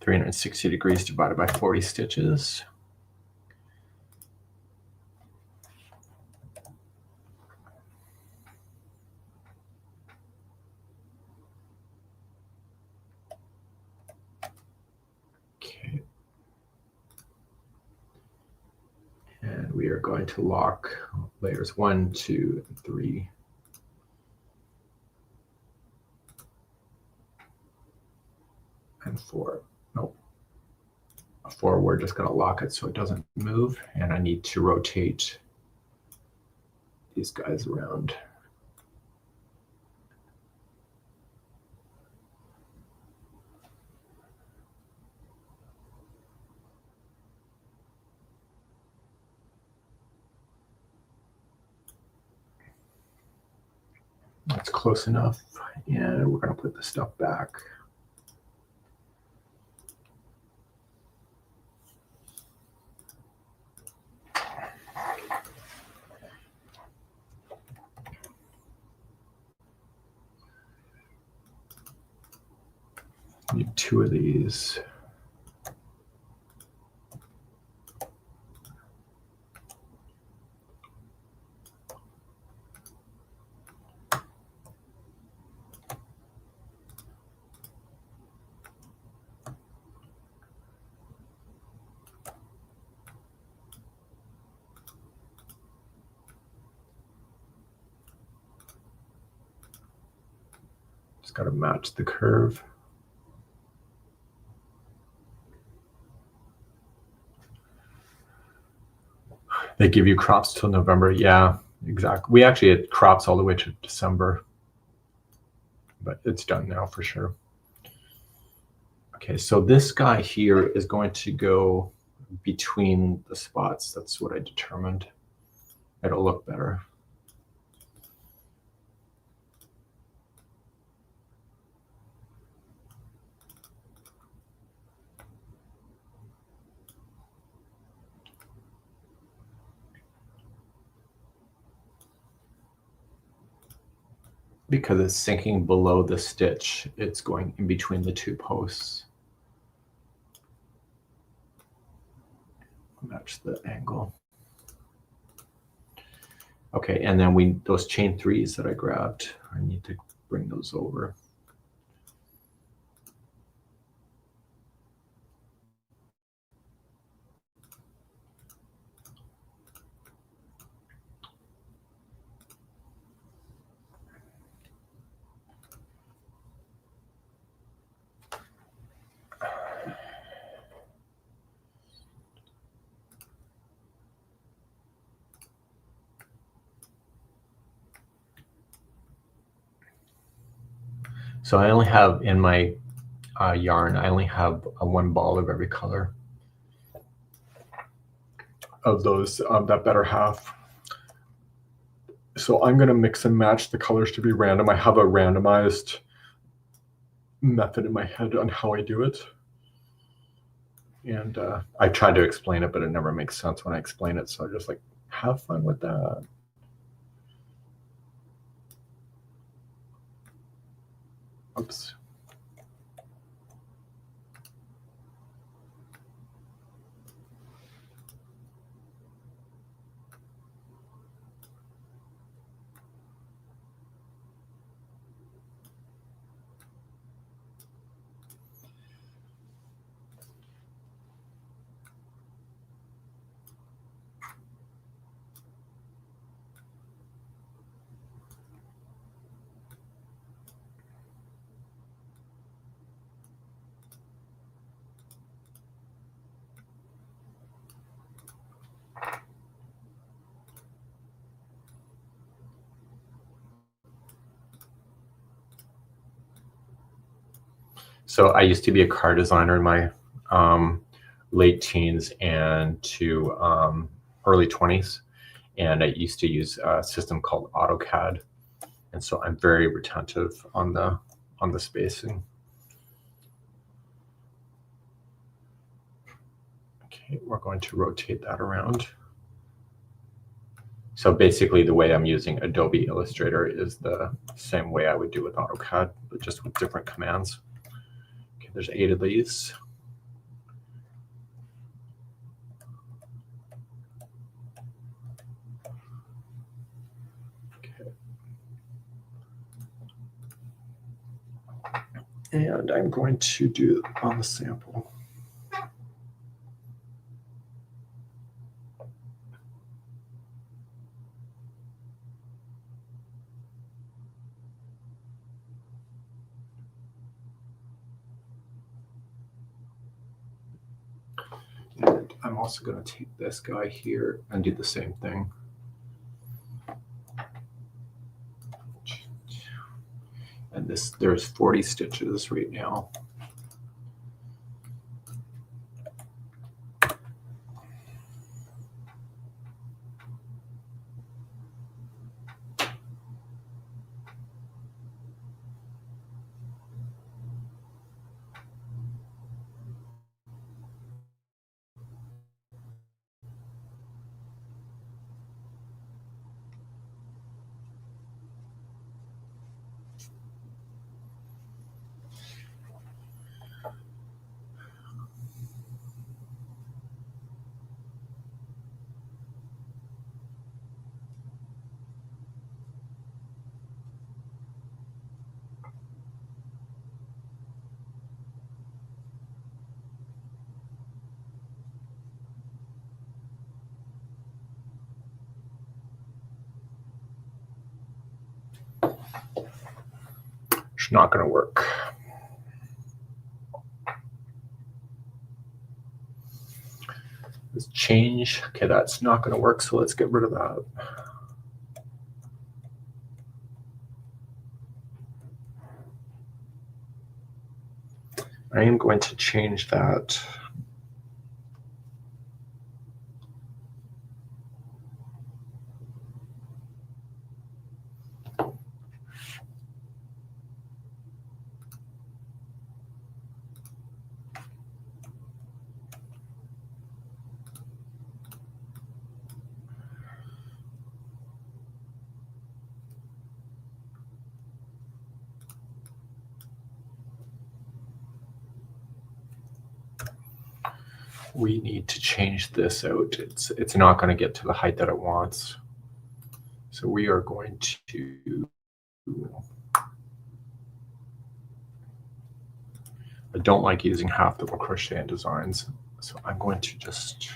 (360° divided by 40 stitches. Okay. And we are going to lock layers 1, 2, and 3. And 4. Nope. 4, we're just going to lock it so it doesn't move. And I need to rotate these guys around. That's close enough. And we're going to put the stuff back. Need 2 of these. Just got to match the curve. They give you crops till November. Yeah, exactly. We actually had crops all the way to December, but it's done now for sure. Okay, so this guy here is going to go between the spots. That's what I determined. It'll look better. Because it's sinking below the stitch, it's going in between the 2 posts. Match the angle. Okay, and then those chain 3s that I grabbed, I need to bring those over. So I only have in my yarn, I only have one ball of every color of those, that better half. So I'm going to mix and match the colors to be random. I have a randomized method in my head on how I do it. And I tried to explain it, but it never makes sense when I explain it. So I just like, have fun with that. Oops. So I used to be a car designer in my late teens and to early 20s. And I used to use a system called AutoCAD. And so I'm very retentive on the spacing. Okay, we're going to rotate that around. So basically the way I'm using Adobe Illustrator is the same way I would do with AutoCAD, but just with different commands. Okay, there's 8 of these. Okay. And I'm going to do on the sample. And I'm also going to take this guy here and do the same thing. And there's 40 stitches right now. It's not going to work. Let's change. Okay, that's not going to work, so let's get rid of that. I am going to change that. We need to change this out. It's not going to get to the height that it wants. So we are going to, I don't like using half double crochet in designs. So I'm going to just,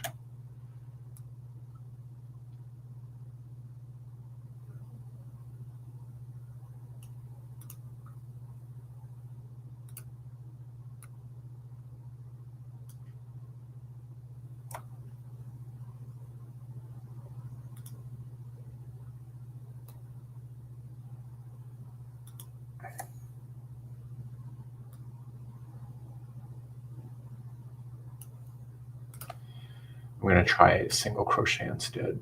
I'm going to try a single crochet instead.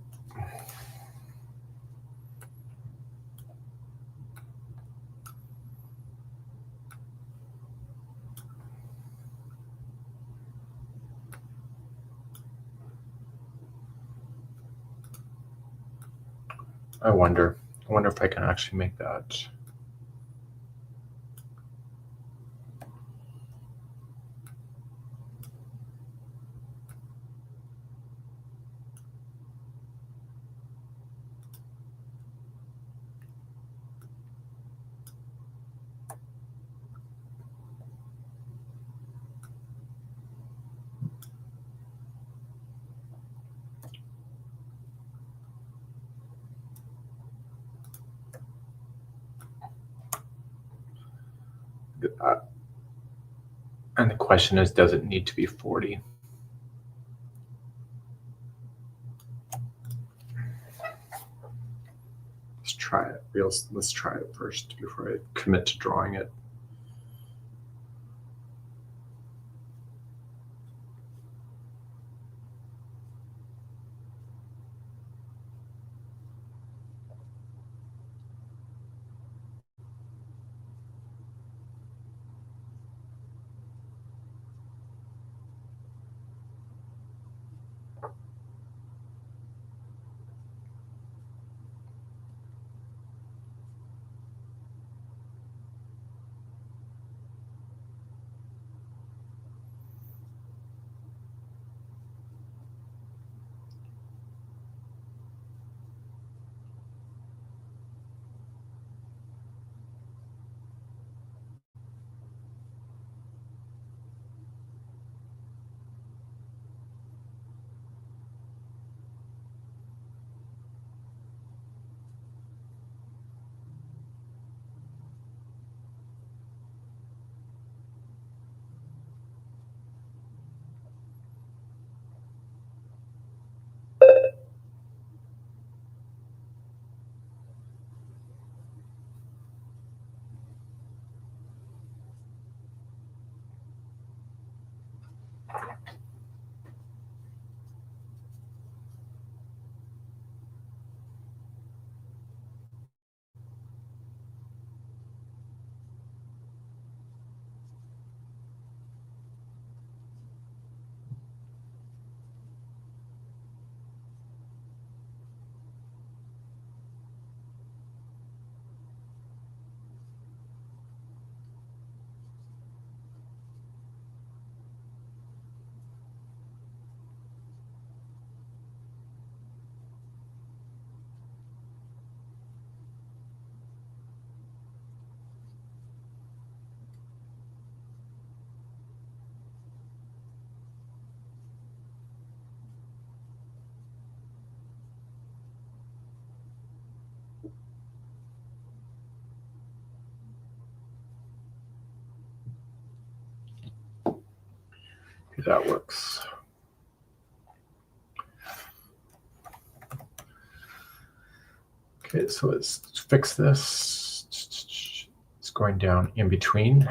I wonder if I can actually make that. And the question is, does it need to be 40? Let's try it. Let's try it first before I commit to drawing it. That works. Okay, so let's fix this. It's going down in between.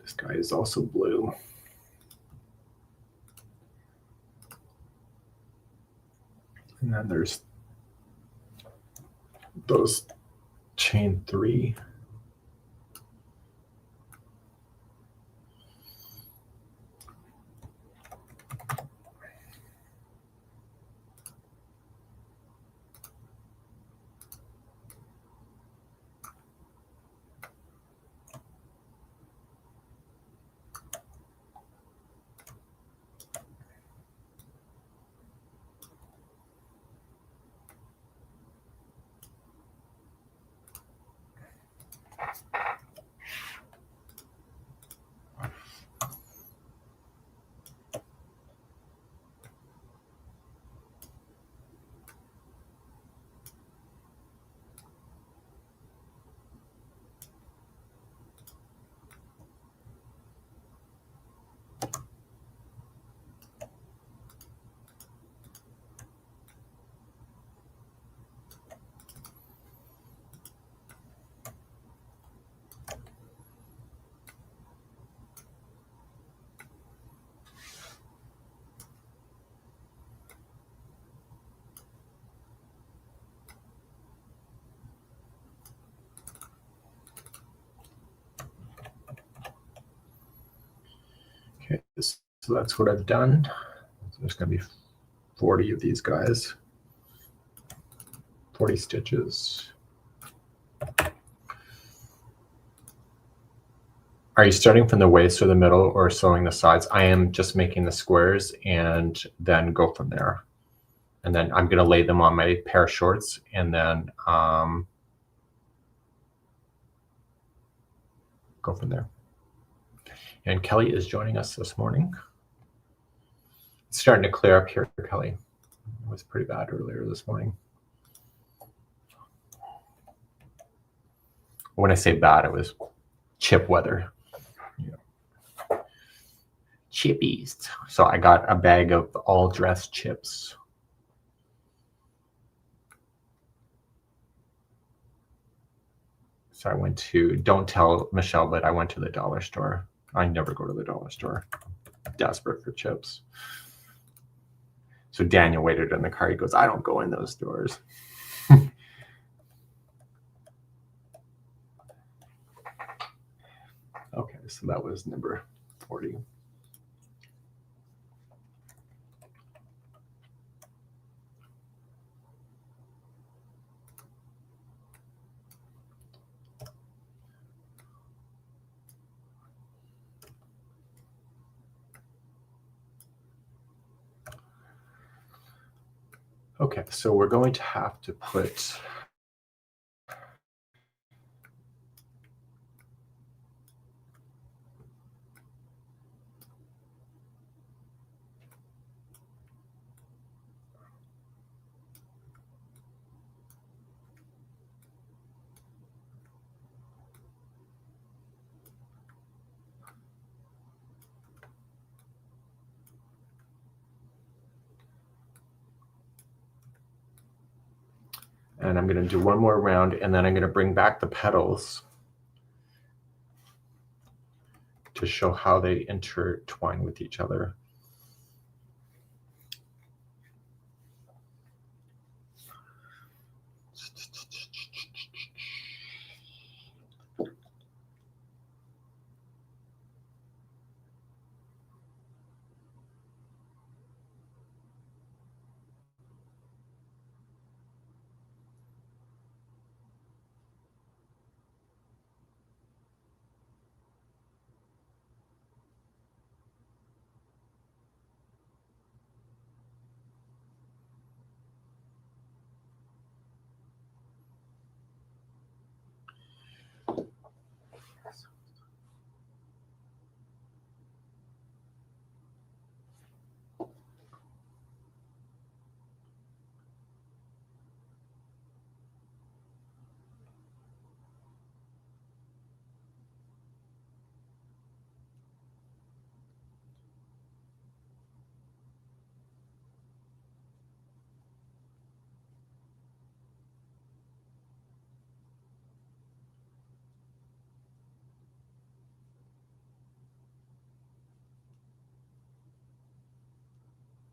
This guy is also blue. And then there's those chain 3. Okay, so that's what I've done. There's going to be 40 of these guys, 40 stitches. Are you starting from the waist or the middle or sewing the sides? I am just making the squares and then go from there. And then I'm going to lay them on my pair of shorts and then go from there. And Kelly is joining us this morning. It's starting to clear up here, Kelly. It was pretty bad earlier this morning. When I say bad, it was chip weather. Yeah. Chippies. So I got a bag of all dressed chips. So I went to, don't tell Michelle, but I went to the dollar store. I never go to the dollar store. Desperate for chips. So Daniel waited in the car. He goes, I don't go in those stores. Okay, so that was number 40. Okay, so we're going to have to put and I'm going to do one more round and then I'm going to bring back the petals to show how they intertwine with each other.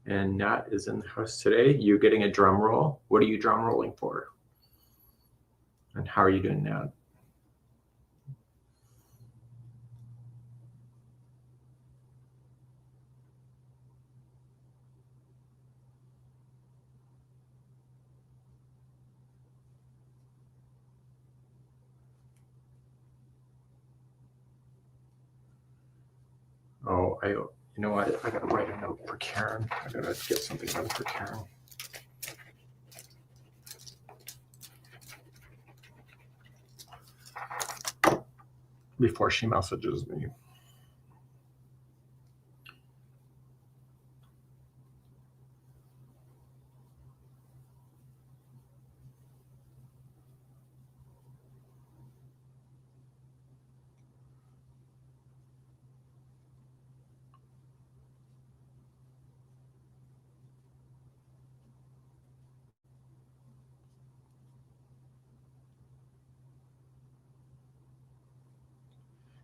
And Nat is in the house today. You getting a drum roll? What are you drum rolling for? And how are you doing, Nat? Oh, you know what? I gotta write a note for Karen. I gotta get something done for Karen. Before she messages me.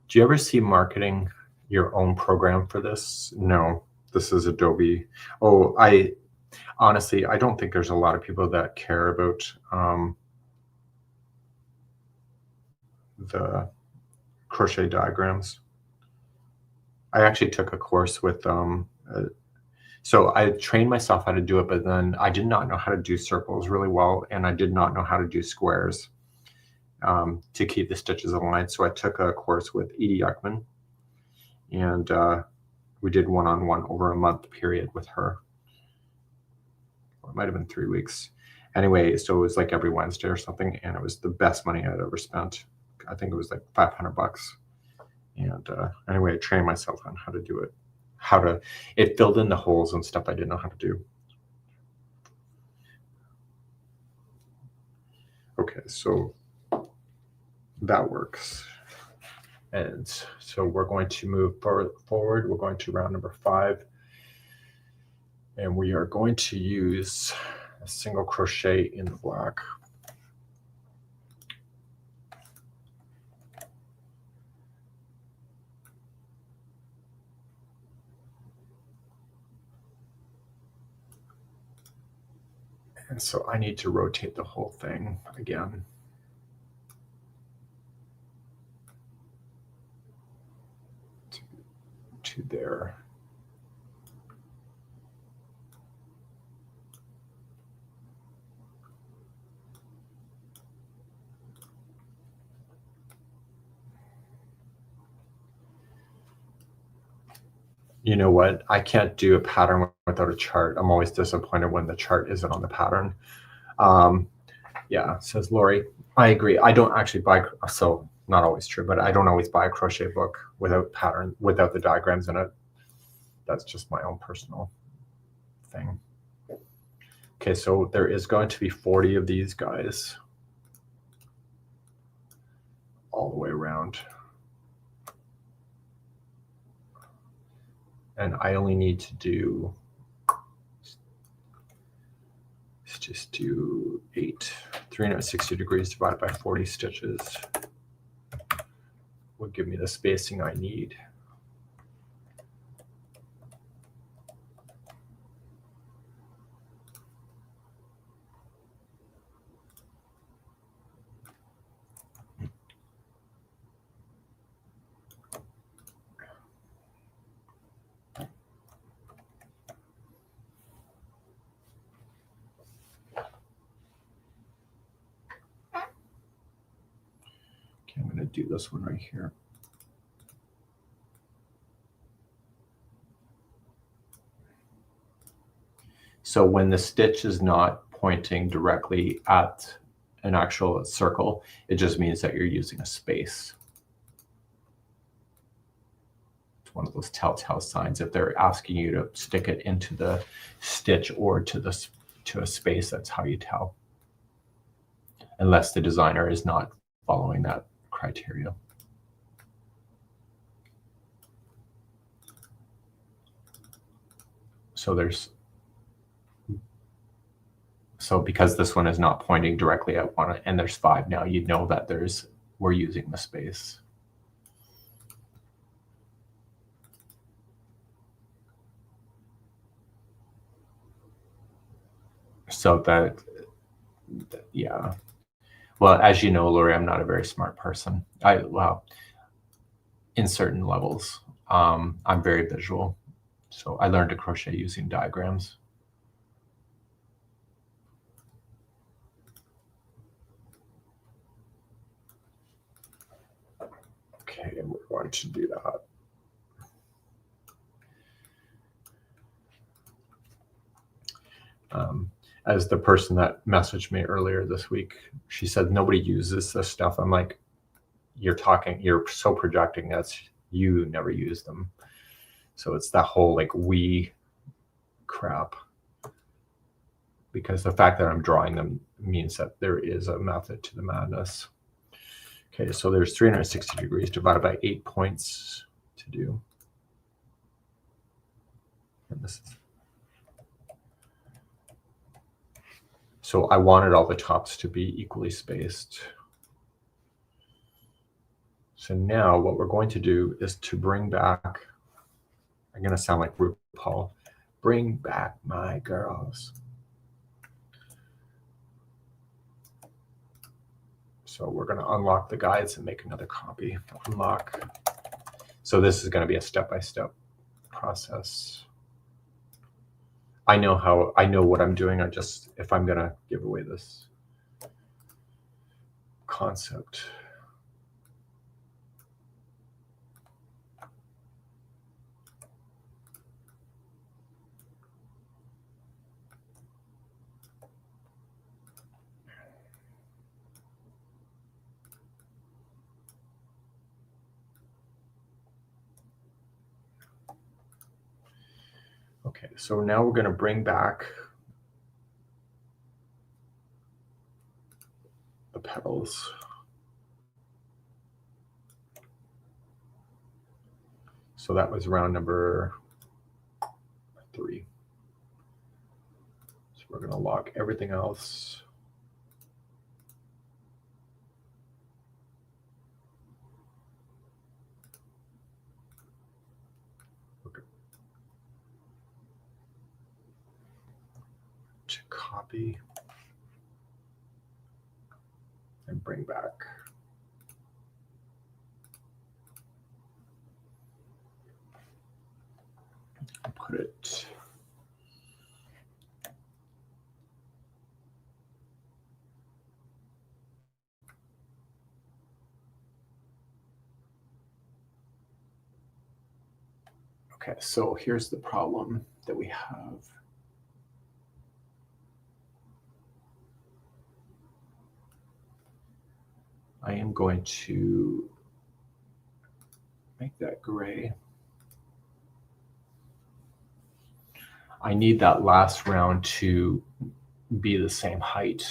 Do you ever see marketing your own program for this? No, this is Adobe. Oh, honestly, I don't think there's a lot of people that care about the crochet diagrams. I actually took a course with so I trained myself how to do it, but then I did not know how to do circles really well, and I did not know how to do squares to keep the stitches aligned. So I took a course with Edie Yuckman, and we did one-on-one over a month period with her. Or it might have been 3 weeks. Anyway, so it was like every Wednesday or something, and it was the best money I'd ever spent. I think it was like $500. And anyway, I trained myself on how to do it. It filled in the holes and stuff I didn't know how to do. Okay, so that works. And so we're going to move forward. We're going to round number 5. And we are going to use a single crochet in the black. And so I need to rotate the whole thing again. To there. You know what? I can't do a pattern without a chart. I'm always disappointed when the chart isn't on the pattern. Yeah, says Lori. I agree. I don't actually buy, so not always true, but I don't always buy a crochet book without pattern, without the diagrams in it. That's just my own personal thing. Okay, so there is going to be 40 of these guys all the way around. And I only need to do, let's just do 8. 360 degrees divided by 40 stitches would give me the spacing I need. I'm going to do this one right here. So when the stitch is not pointing directly at an actual circle, it just means that you're using a space. It's one of those telltale signs. If they're asking you to stick it into the stitch or to a space, that's how you tell. Unless the designer is not following that criteria. So because this one is not pointing directly at one, and there's 5 now, you know that we're using the space. So yeah. Well, as you know, Lori, I'm not a very smart person. Well, in certain levels, I'm very visual. So I learned to crochet using diagrams. Okay, and we're going to do that. As the person that messaged me earlier this week, she said nobody uses this stuff. I'm like, you're so projecting that you never use them. So it's that whole like we crap. Because the fact that I'm drawing them means that there is a method to the madness. Okay, so there's 360 degrees divided by 8 points to do. And this is, so I wanted all the tops to be equally spaced. So now what we're going to do is to bring back, I'm going to sound like RuPaul, bring back my girls. So we're going to unlock the guides and make another copy. Unlock. So this is going to be a step-by-step process. I know what I'm doing. If I'm going to give away this concept. Okay, so now we're going to bring back the petals. So that was round number 3. So we're going to lock everything else. Okay. To copy and bring back. Put it okay, so here's the problem that we have. I am going to make that gray. I need that last round to be the same height.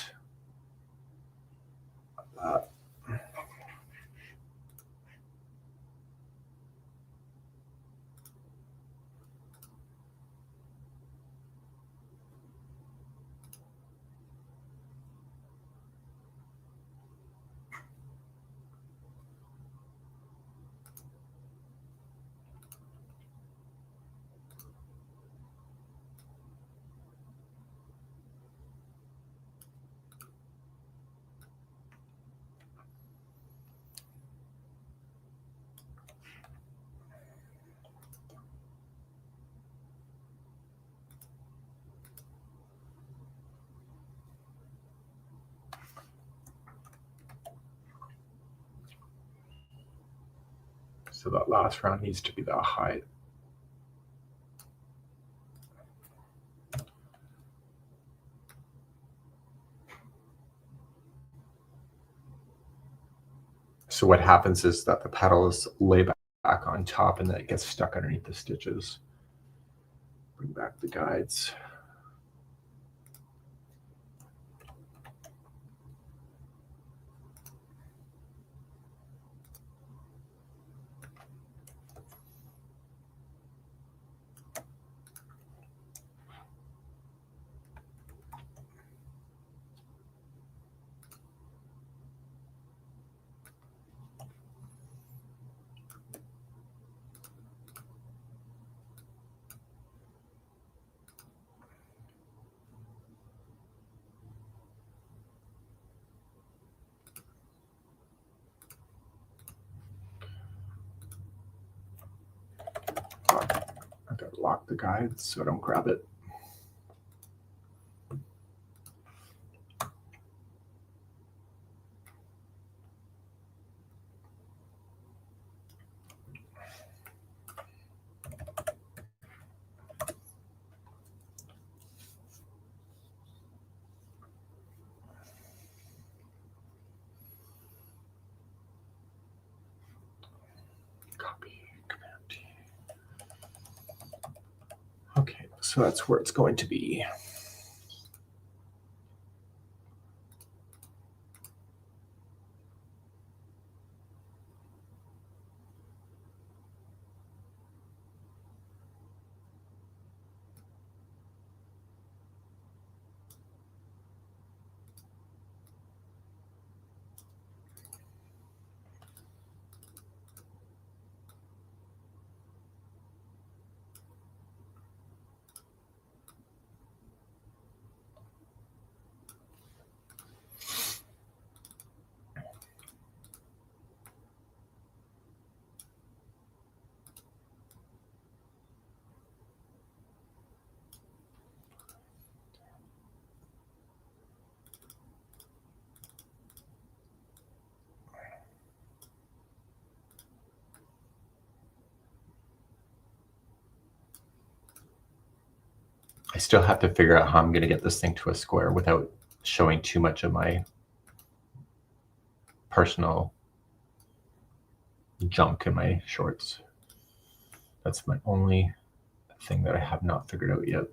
So that last round needs to be that height. So what happens is that the petals lay back on top and then it gets stuck underneath the stitches. Bring back the guides. I gotta lock the guides so I don't grab it. Copy, Command T. Okay, so that's where it's going to be. I still have to figure out how I'm going to get this thing to a square without showing too much of my personal junk in my shorts. That's my only thing that I have not figured out yet.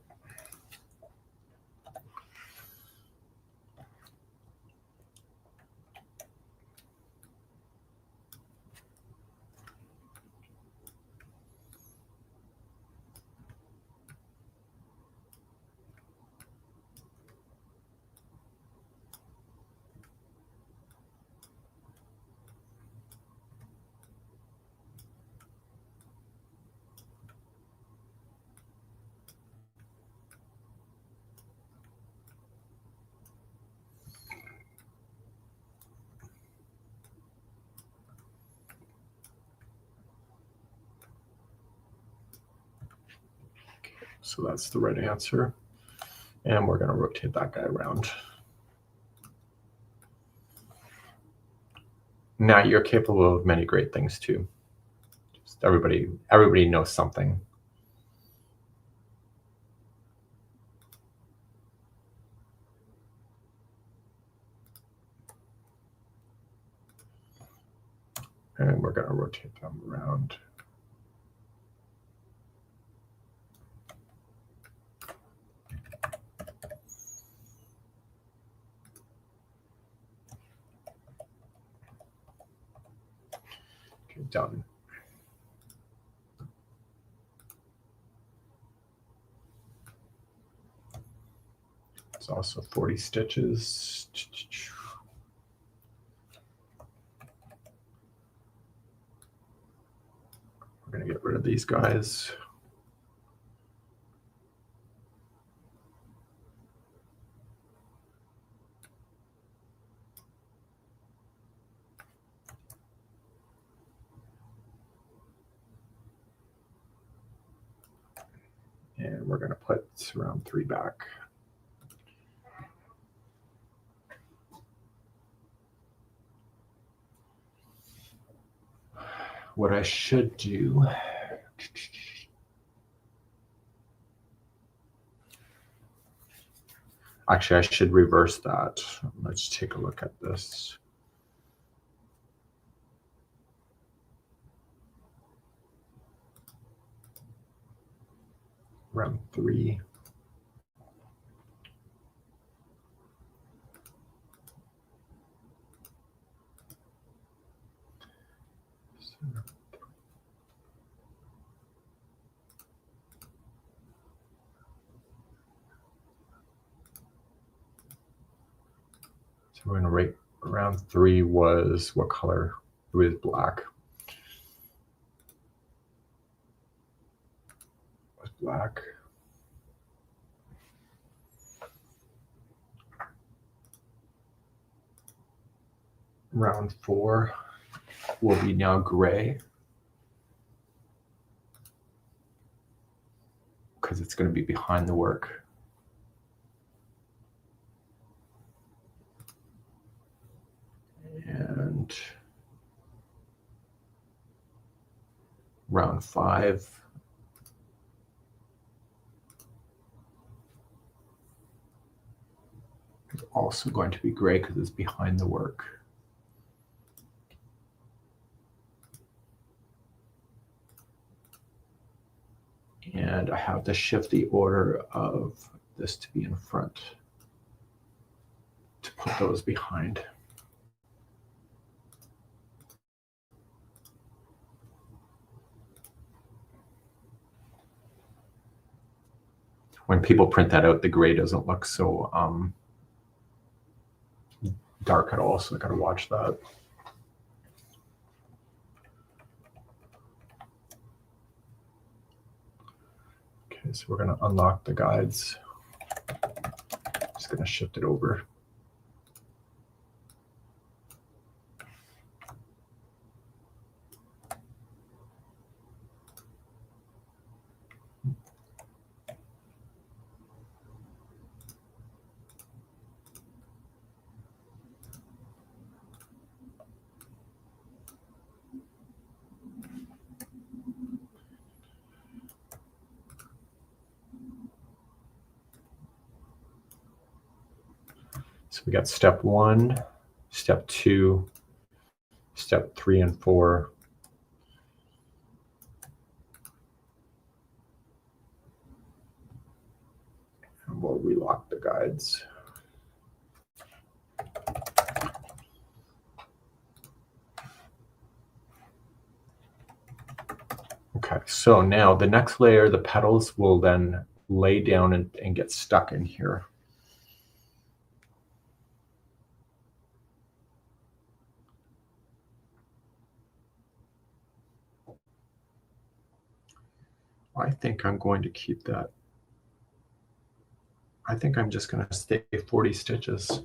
So that's the right answer. And we're going to rotate that guy around. Now you're capable of many great things too. Just everybody knows something. And we're going to rotate them around. Okay, done. It's also 40 stitches. We're going to get rid of these guys. And we're going to put round 3 back. What I should do, actually, I should reverse that. Let's take a look at this. Round 3. So we're going to rate round 3 was what color? It was black. It was black. Round 4 will be now gray, because it's going to be behind the work. And round 5 is also going to be gray because it's behind the work. And I have to shift the order of this to be in front to put those behind. When people print that out, the gray doesn't look so dark at all, so I gotta watch that. Okay, so we're gonna unlock the guides. Just gonna shift it over. we got step 1, step 2, step 3 and 4. And we'll relock the guides. Okay, so now the next layer, the petals will then lay down and get stuck in here. I think I'm going to keep that. I think I'm just going to stay 40 stitches.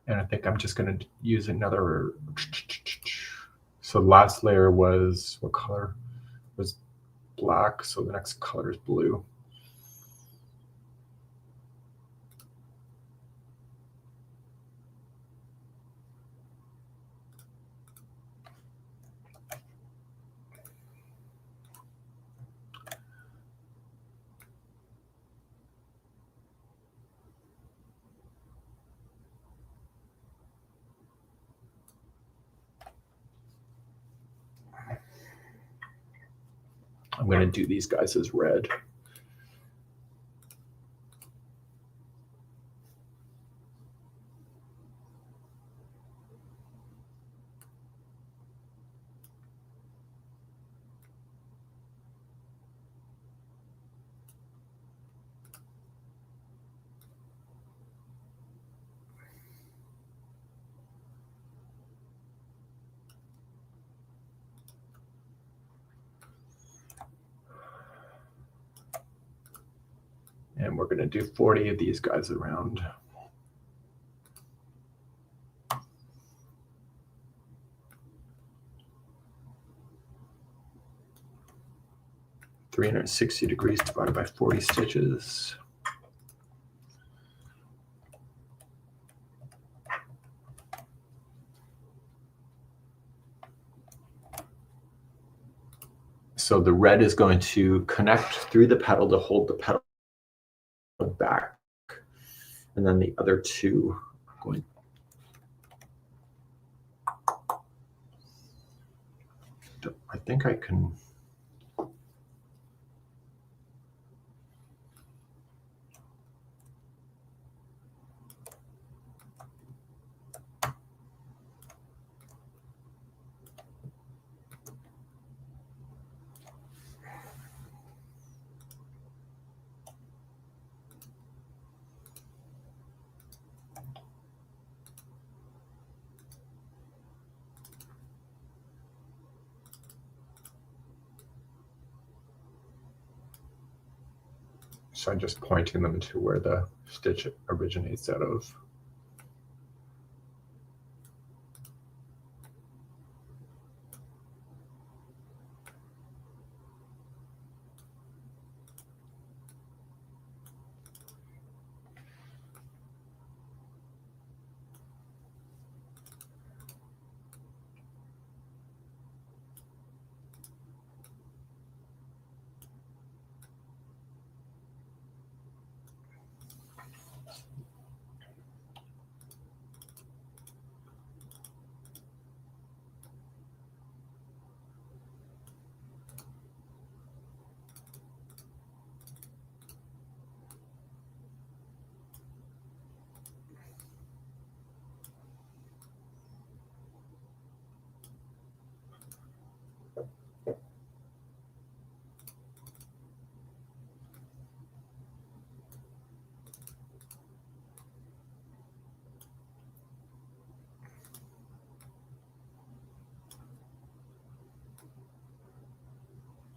And I think I'm just going to use another. So the last layer was, what color? Was black. So the next color is blue. I'm going to do these guys as red. And we're going to do 40 of these guys around. (360° divided by 40 stitches. So the red is going to connect through the petal to hold the petal back, and then the other two are going. I think I can. So I'm just pointing them to where the stitch originates out of.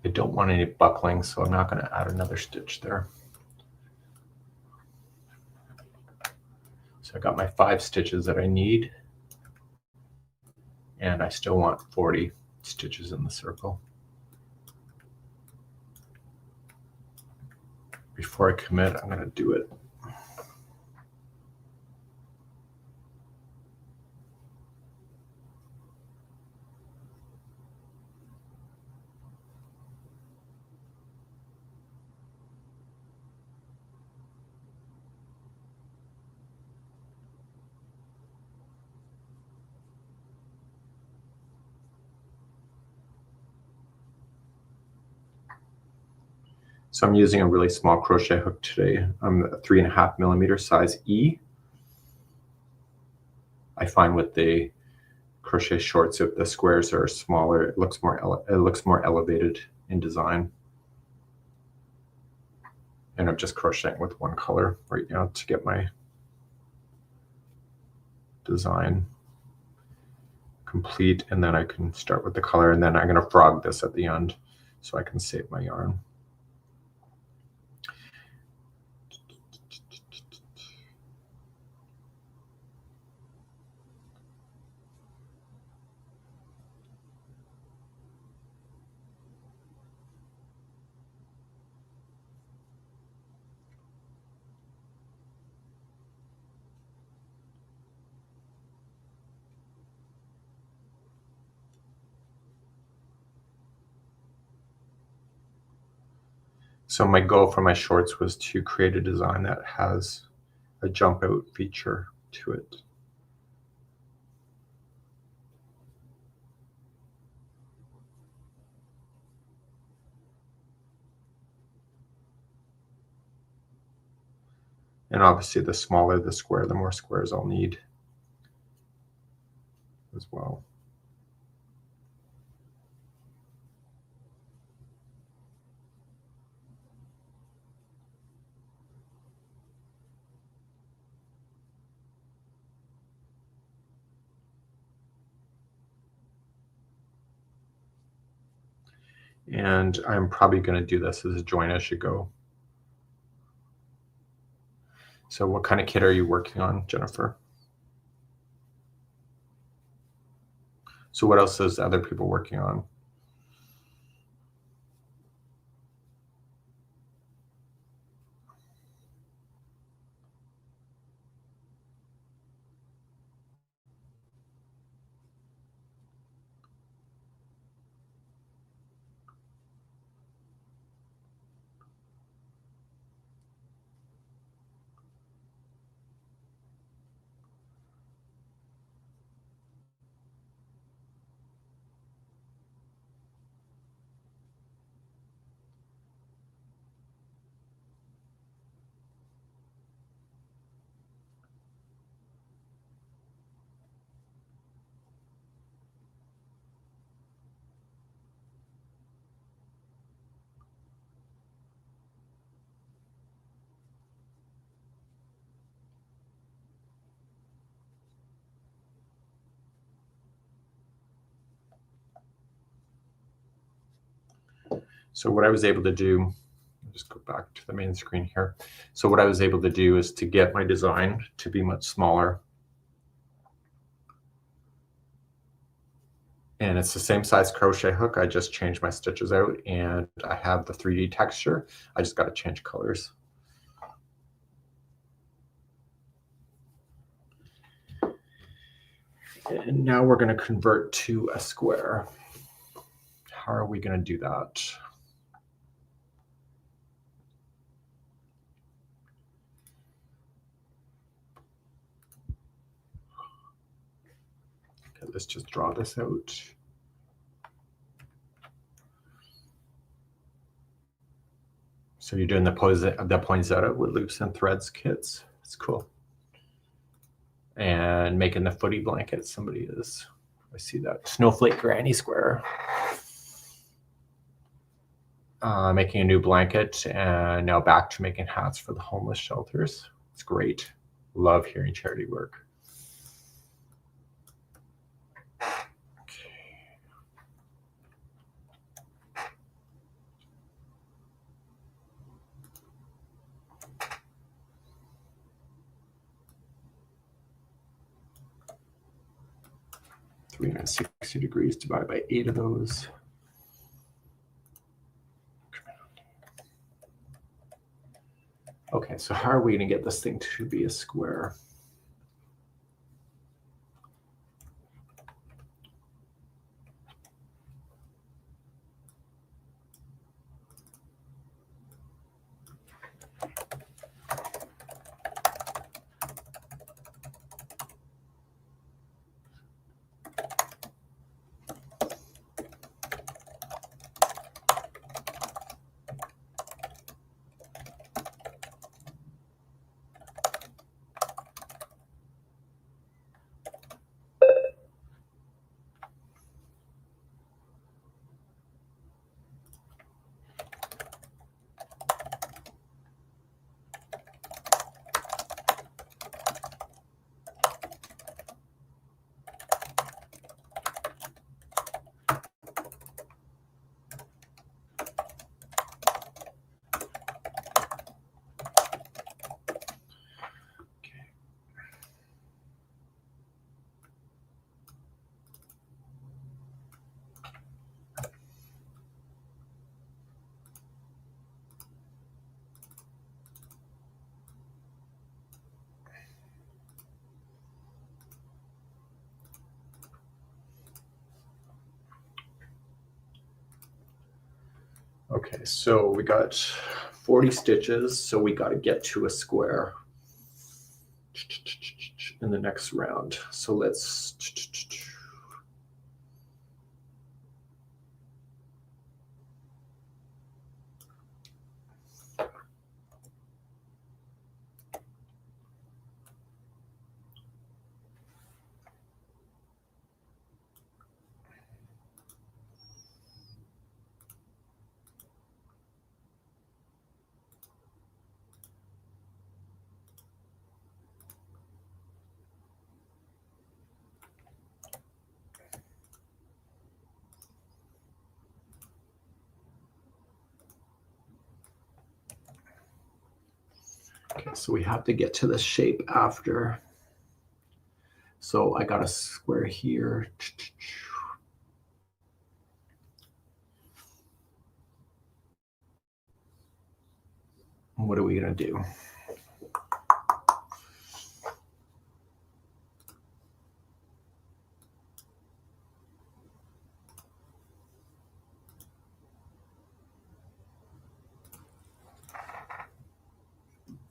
I don't want any buckling, so I'm not going to add another stitch there. So I got my 5 stitches that I need, and I still want 40 stitches in the circle. Before I commit, I'm going to do it. So I'm using a really small crochet hook today. I'm a 3.5 millimeter size E. I find with the crochet shorts, if the squares are smaller, it looks more elevated in design. And I'm just crocheting with one color right now to get my design complete, and then I can start with the color, and then I'm going to frog this at the end so I can save my yarn. So my goal for my shorts was to create a design that has a jump out feature to it. And obviously the smaller the square, the more squares I'll need as well. And I'm probably going to do this as a join as you go. So what kind of kit are you working on, Jennifer? So what else is other people working on? So what I was able to do, I'll just go back to the main screen here. So what I was able to do is to get my design to be much smaller. And it's the same size crochet hook. I just changed my stitches out, and I have the 3D texture. I just got to change colors. And now we're going to convert to a square. How are we going to do that? Okay, let's just draw this out. So you're doing the poinsettia with loops and threads kits. It's cool. And making the footy blanket. Somebody is, I see that. Snowflake granny square. Making a new blanket, and now back to making hats for the homeless shelters. It's great. Love hearing charity work. Okay. 360 degrees divided by 8 of those. Okay, so how are we going to get this thing to be a square? Okay, so we got 40 stitches, so we got to get to a square in the next round. So let's okay, so we have to get to the shape after. So I got a square here. What are we gonna do?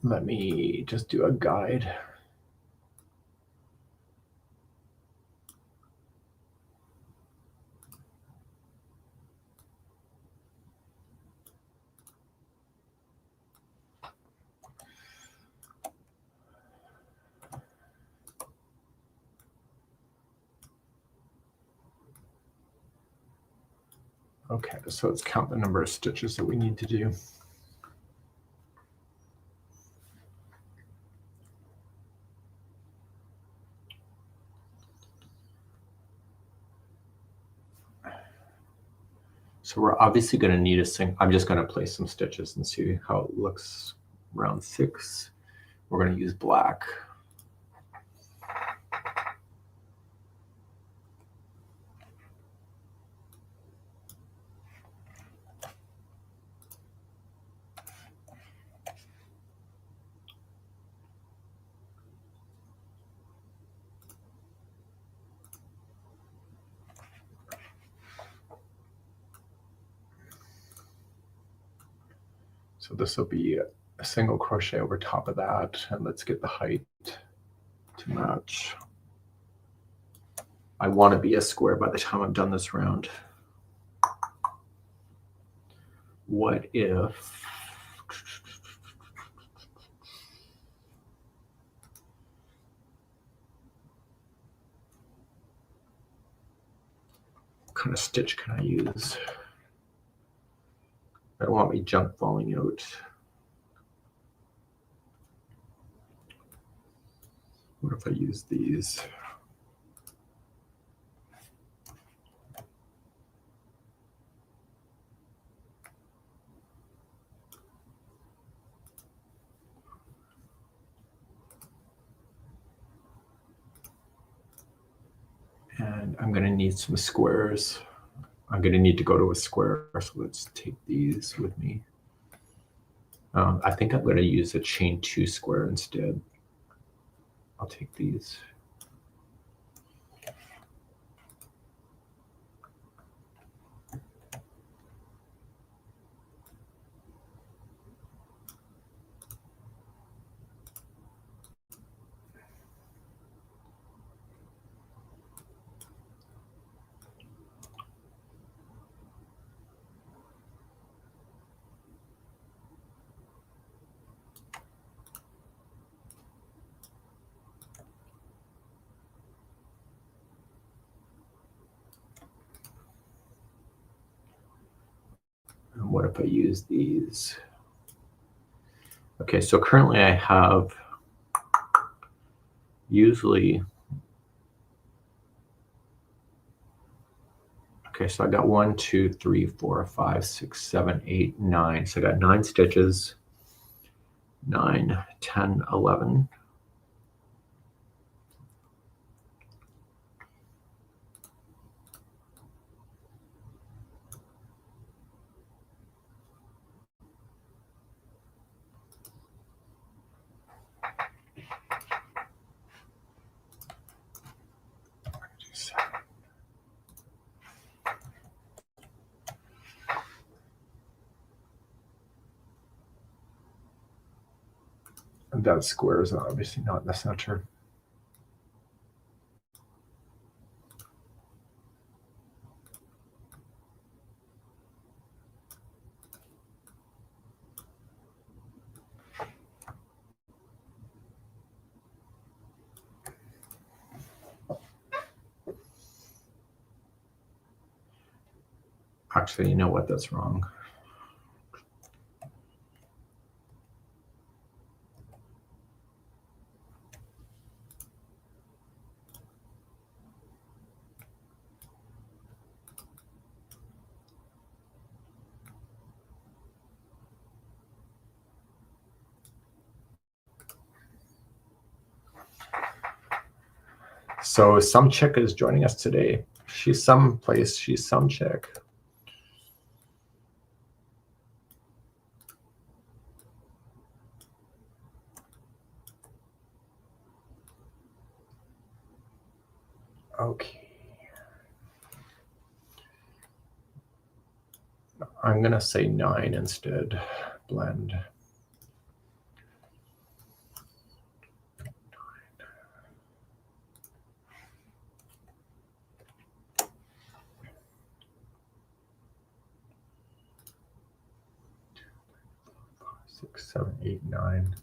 Let me just do a guide. Okay, so let's count the number of stitches that we need to do. So we're obviously going to need I'm just going to place some stitches and see how it looks. Round 6. We're going to use black. So this will be a single crochet over top of that, and let's get the height to match. I want to be a square by the time I'm done this round. What if what kind of stitch can I use? I don't want me junk falling out. What if I use these? And I'm going to need some squares. I'm going to need to go to a square, so let's take these with me. I think I'm going to use a chain 2 square instead. I'll take these. And what if I use these? Okay, so currently I have usually, okay, so I got 1, 2, 3, 4, 5, 6, 7, 8, 9. So I got 9 stitches, 9, 10, 11. that square is obviously not in the center. Actually, you know what? That's wrong. So some chick is joining us today. She's someplace. She's some chick. Okay. I'm going to say 9 instead. Blend. Six, 7, 8, 9.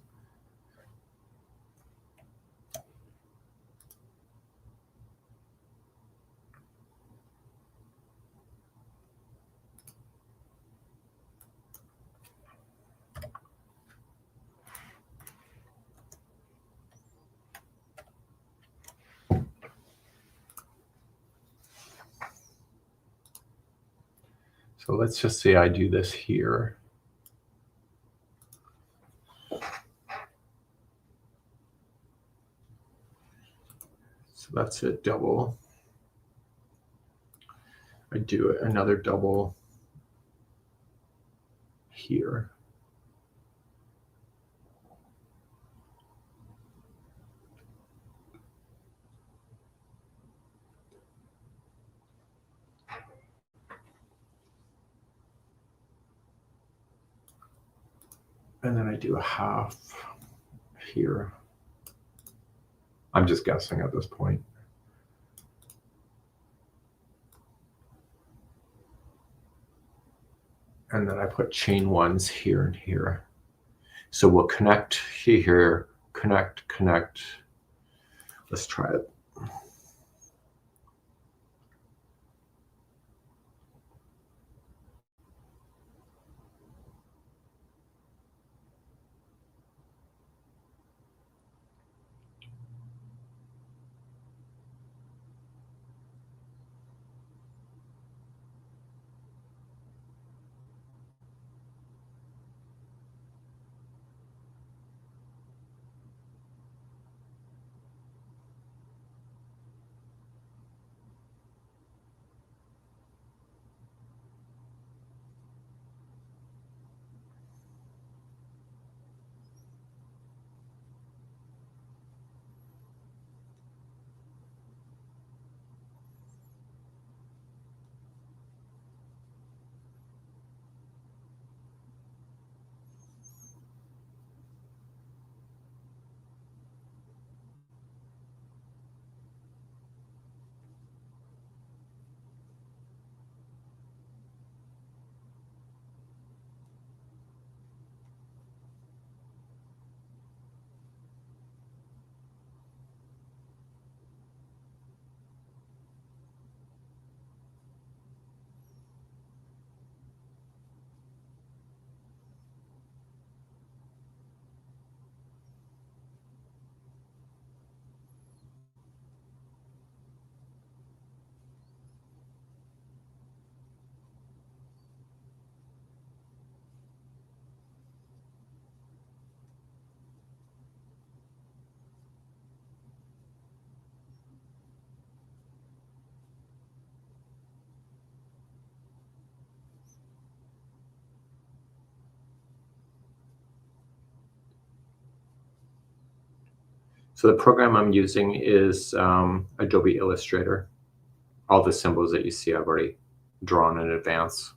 So let's just say I do this here. So that's a double. I do another double here. And then I do a half here. I'm just guessing at this point. And then I put chain ones here and here. So we'll connect here, connect, connect. Let's try it. So the program I'm using is Adobe Illustrator. All the symbols that you see I've already drawn in advance.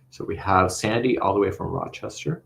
So we have Sandy all the way from Rochester.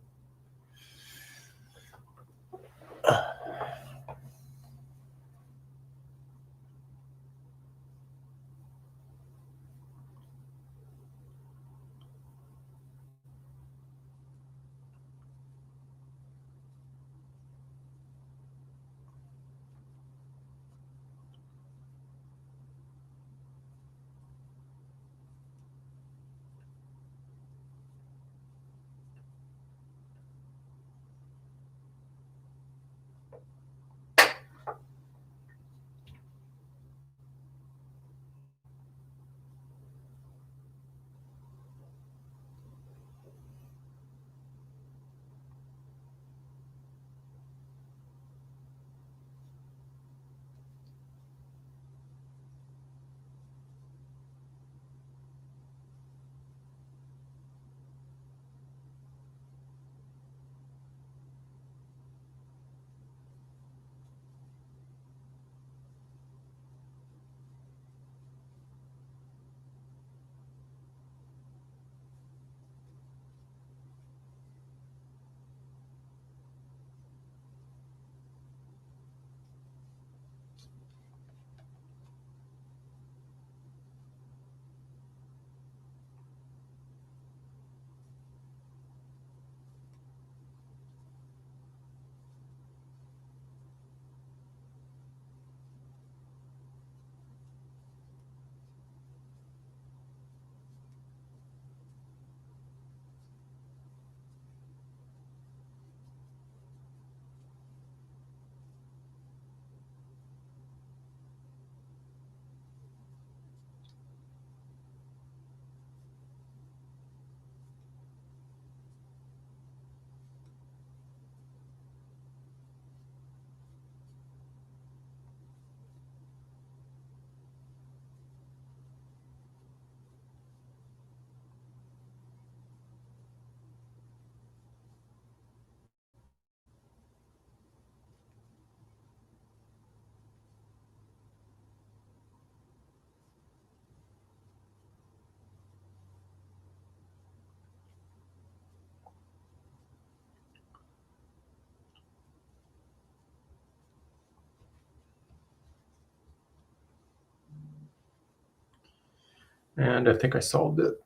And I think I solved it.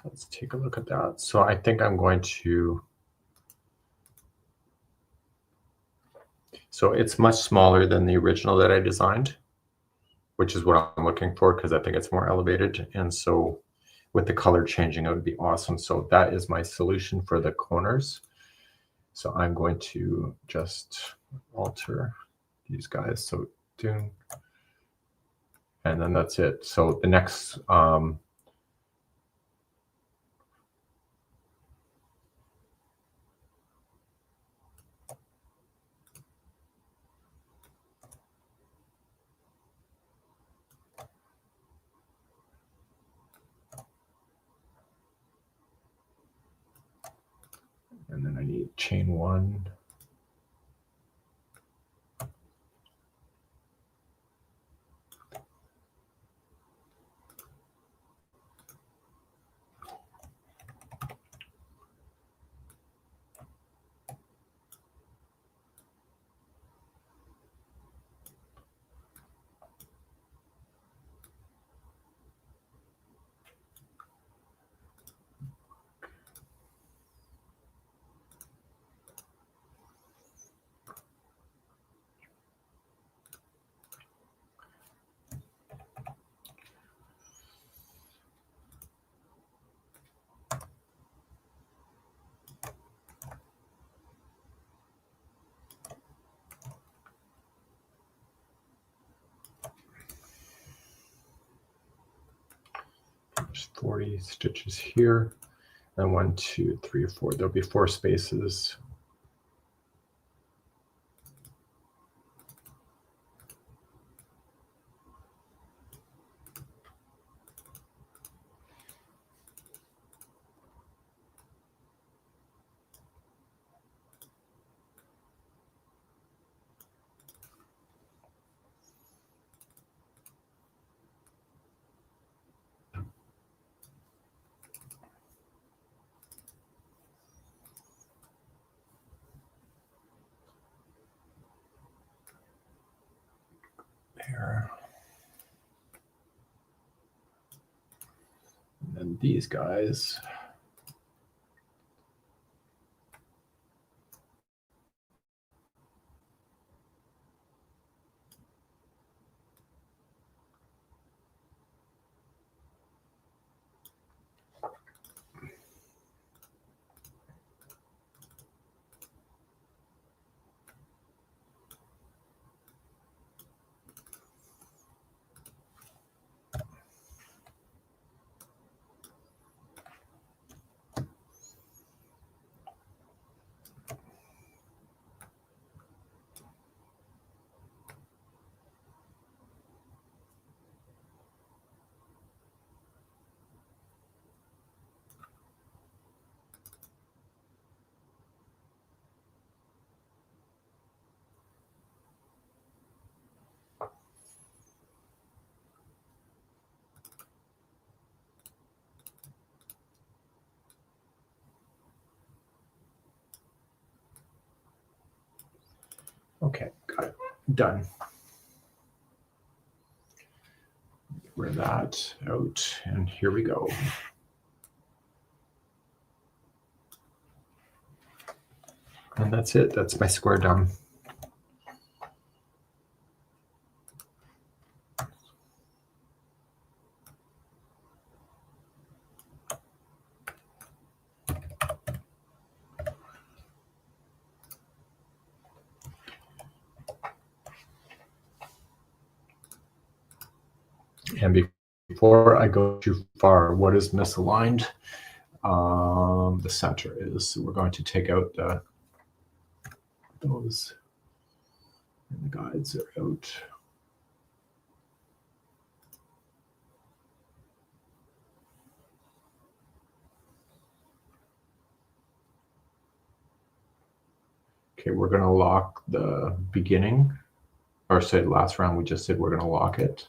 Let's take a look at that. So I think I'm going to, so it's much smaller than the original that I designed, which is what I'm looking for because I think it's more elevated. And so with the color changing, it would be awesome. So that is my solution for the corners. So I'm going to just alter these guys. So do, and then that's it. So the next, and then I need chain one. There's 40 stitches here. And 1, 2, 3, 4. There'll be 4 spaces. here. And then these guys. Okay, got it. Done. Get rid of that out, and here we go. And that's it. That's my square done. And before I go too far, what is misaligned? The center is. So we're going to take out those, and the guides are out. Okay, we're going to lock the beginning, or say last round we just said we're going to lock it,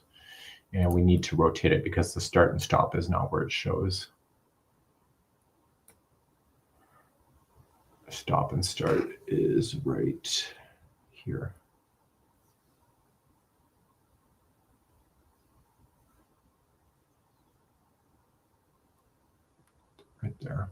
and we need to rotate it because the start and stop is not where it shows. Stop and start is right here. Right there.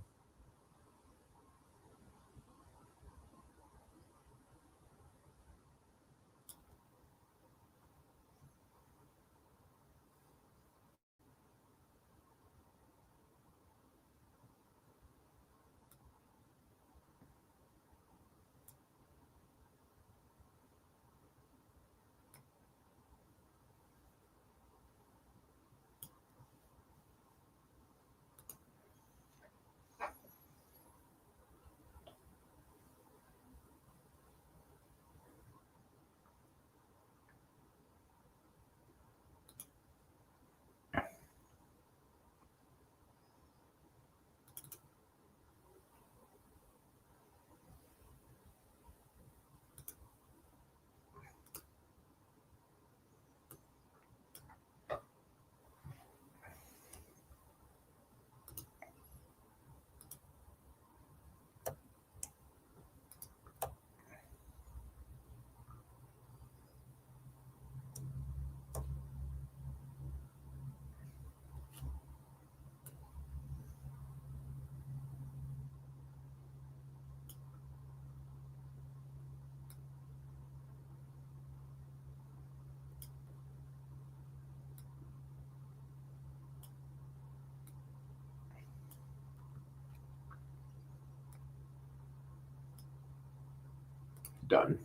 Done.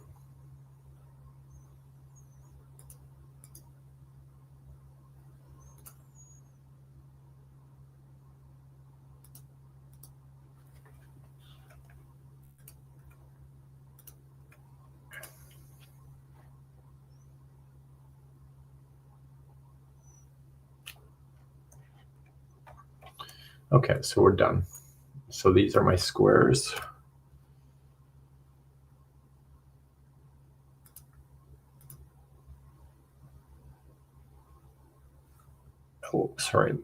Okay, so we're done. So these are my squares. Oh, sorry.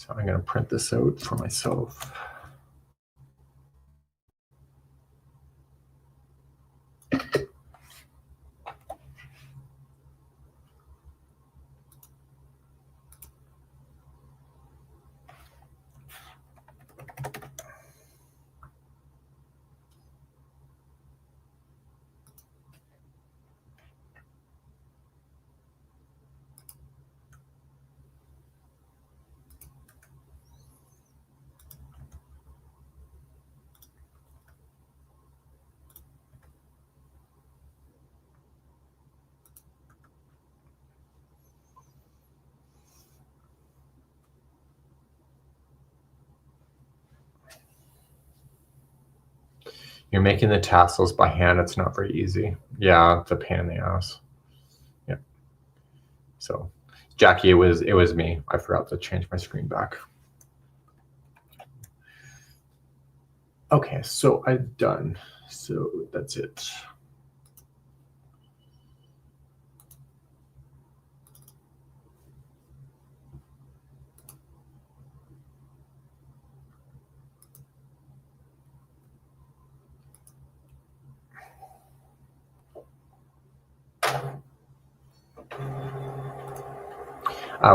So I'm going to print this out for myself. You're making the tassels by hand. It's not very easy. Yeah, it's a pain in the ass. Yeah. So, Jackie, it was me. I forgot to change my screen back. Okay, so I'm done. So that's it.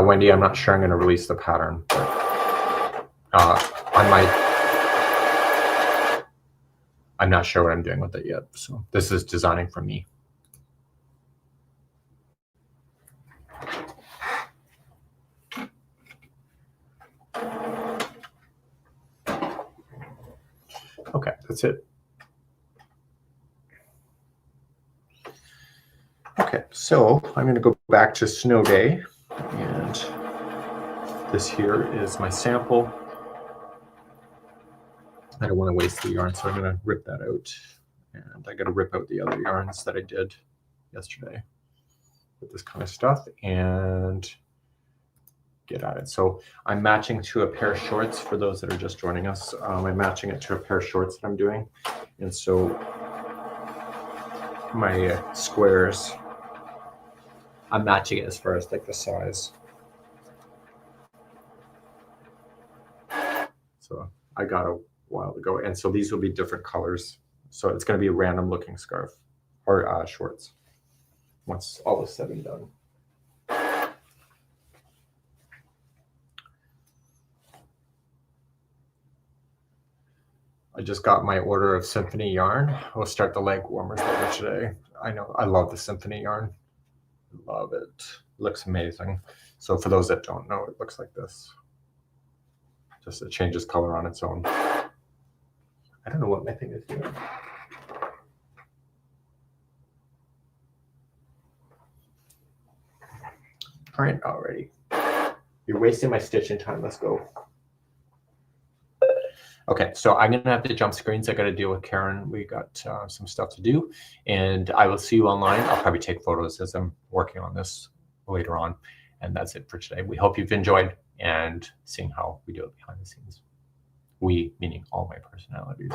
Wendy, I'm not sure I'm going to release the pattern, but I might. I'm not sure what I'm doing with it yet. So this is designing for me. Okay, that's it. Okay, so I'm going to go back to Snow Day, and this here is my sample. I don't want to waste the yarn, so I'm going to rip that out. And I got to rip out the other yarns that I did yesterday with this kind of stuff and get at it. So I'm matching to a pair of shorts for those that are just joining us. I'm matching it to a pair of shorts that I'm doing. And so my squares, I'm matching it as far as like the size. So I got a while ago, and so these will be different colors. So it's going to be a random looking scarf or shorts once all is said and done. I just got my order of Symphony yarn. We'll start the leg warmers later today. I know I love the Symphony yarn. Love it. It looks amazing. So for those that don't know, it looks like this. Just it changes color on its own. I don't know what my thing is doing. All right, already. You're wasting my stitching time. Let's go. Okay, so I'm gonna have to jump screens. I got to deal with Karen. We got some stuff to do, and I will see you online. I'll probably take photos as I'm working on this later on, and that's it for today. We hope you've enjoyed and seeing how we do it behind the scenes. We meaning all my personalities.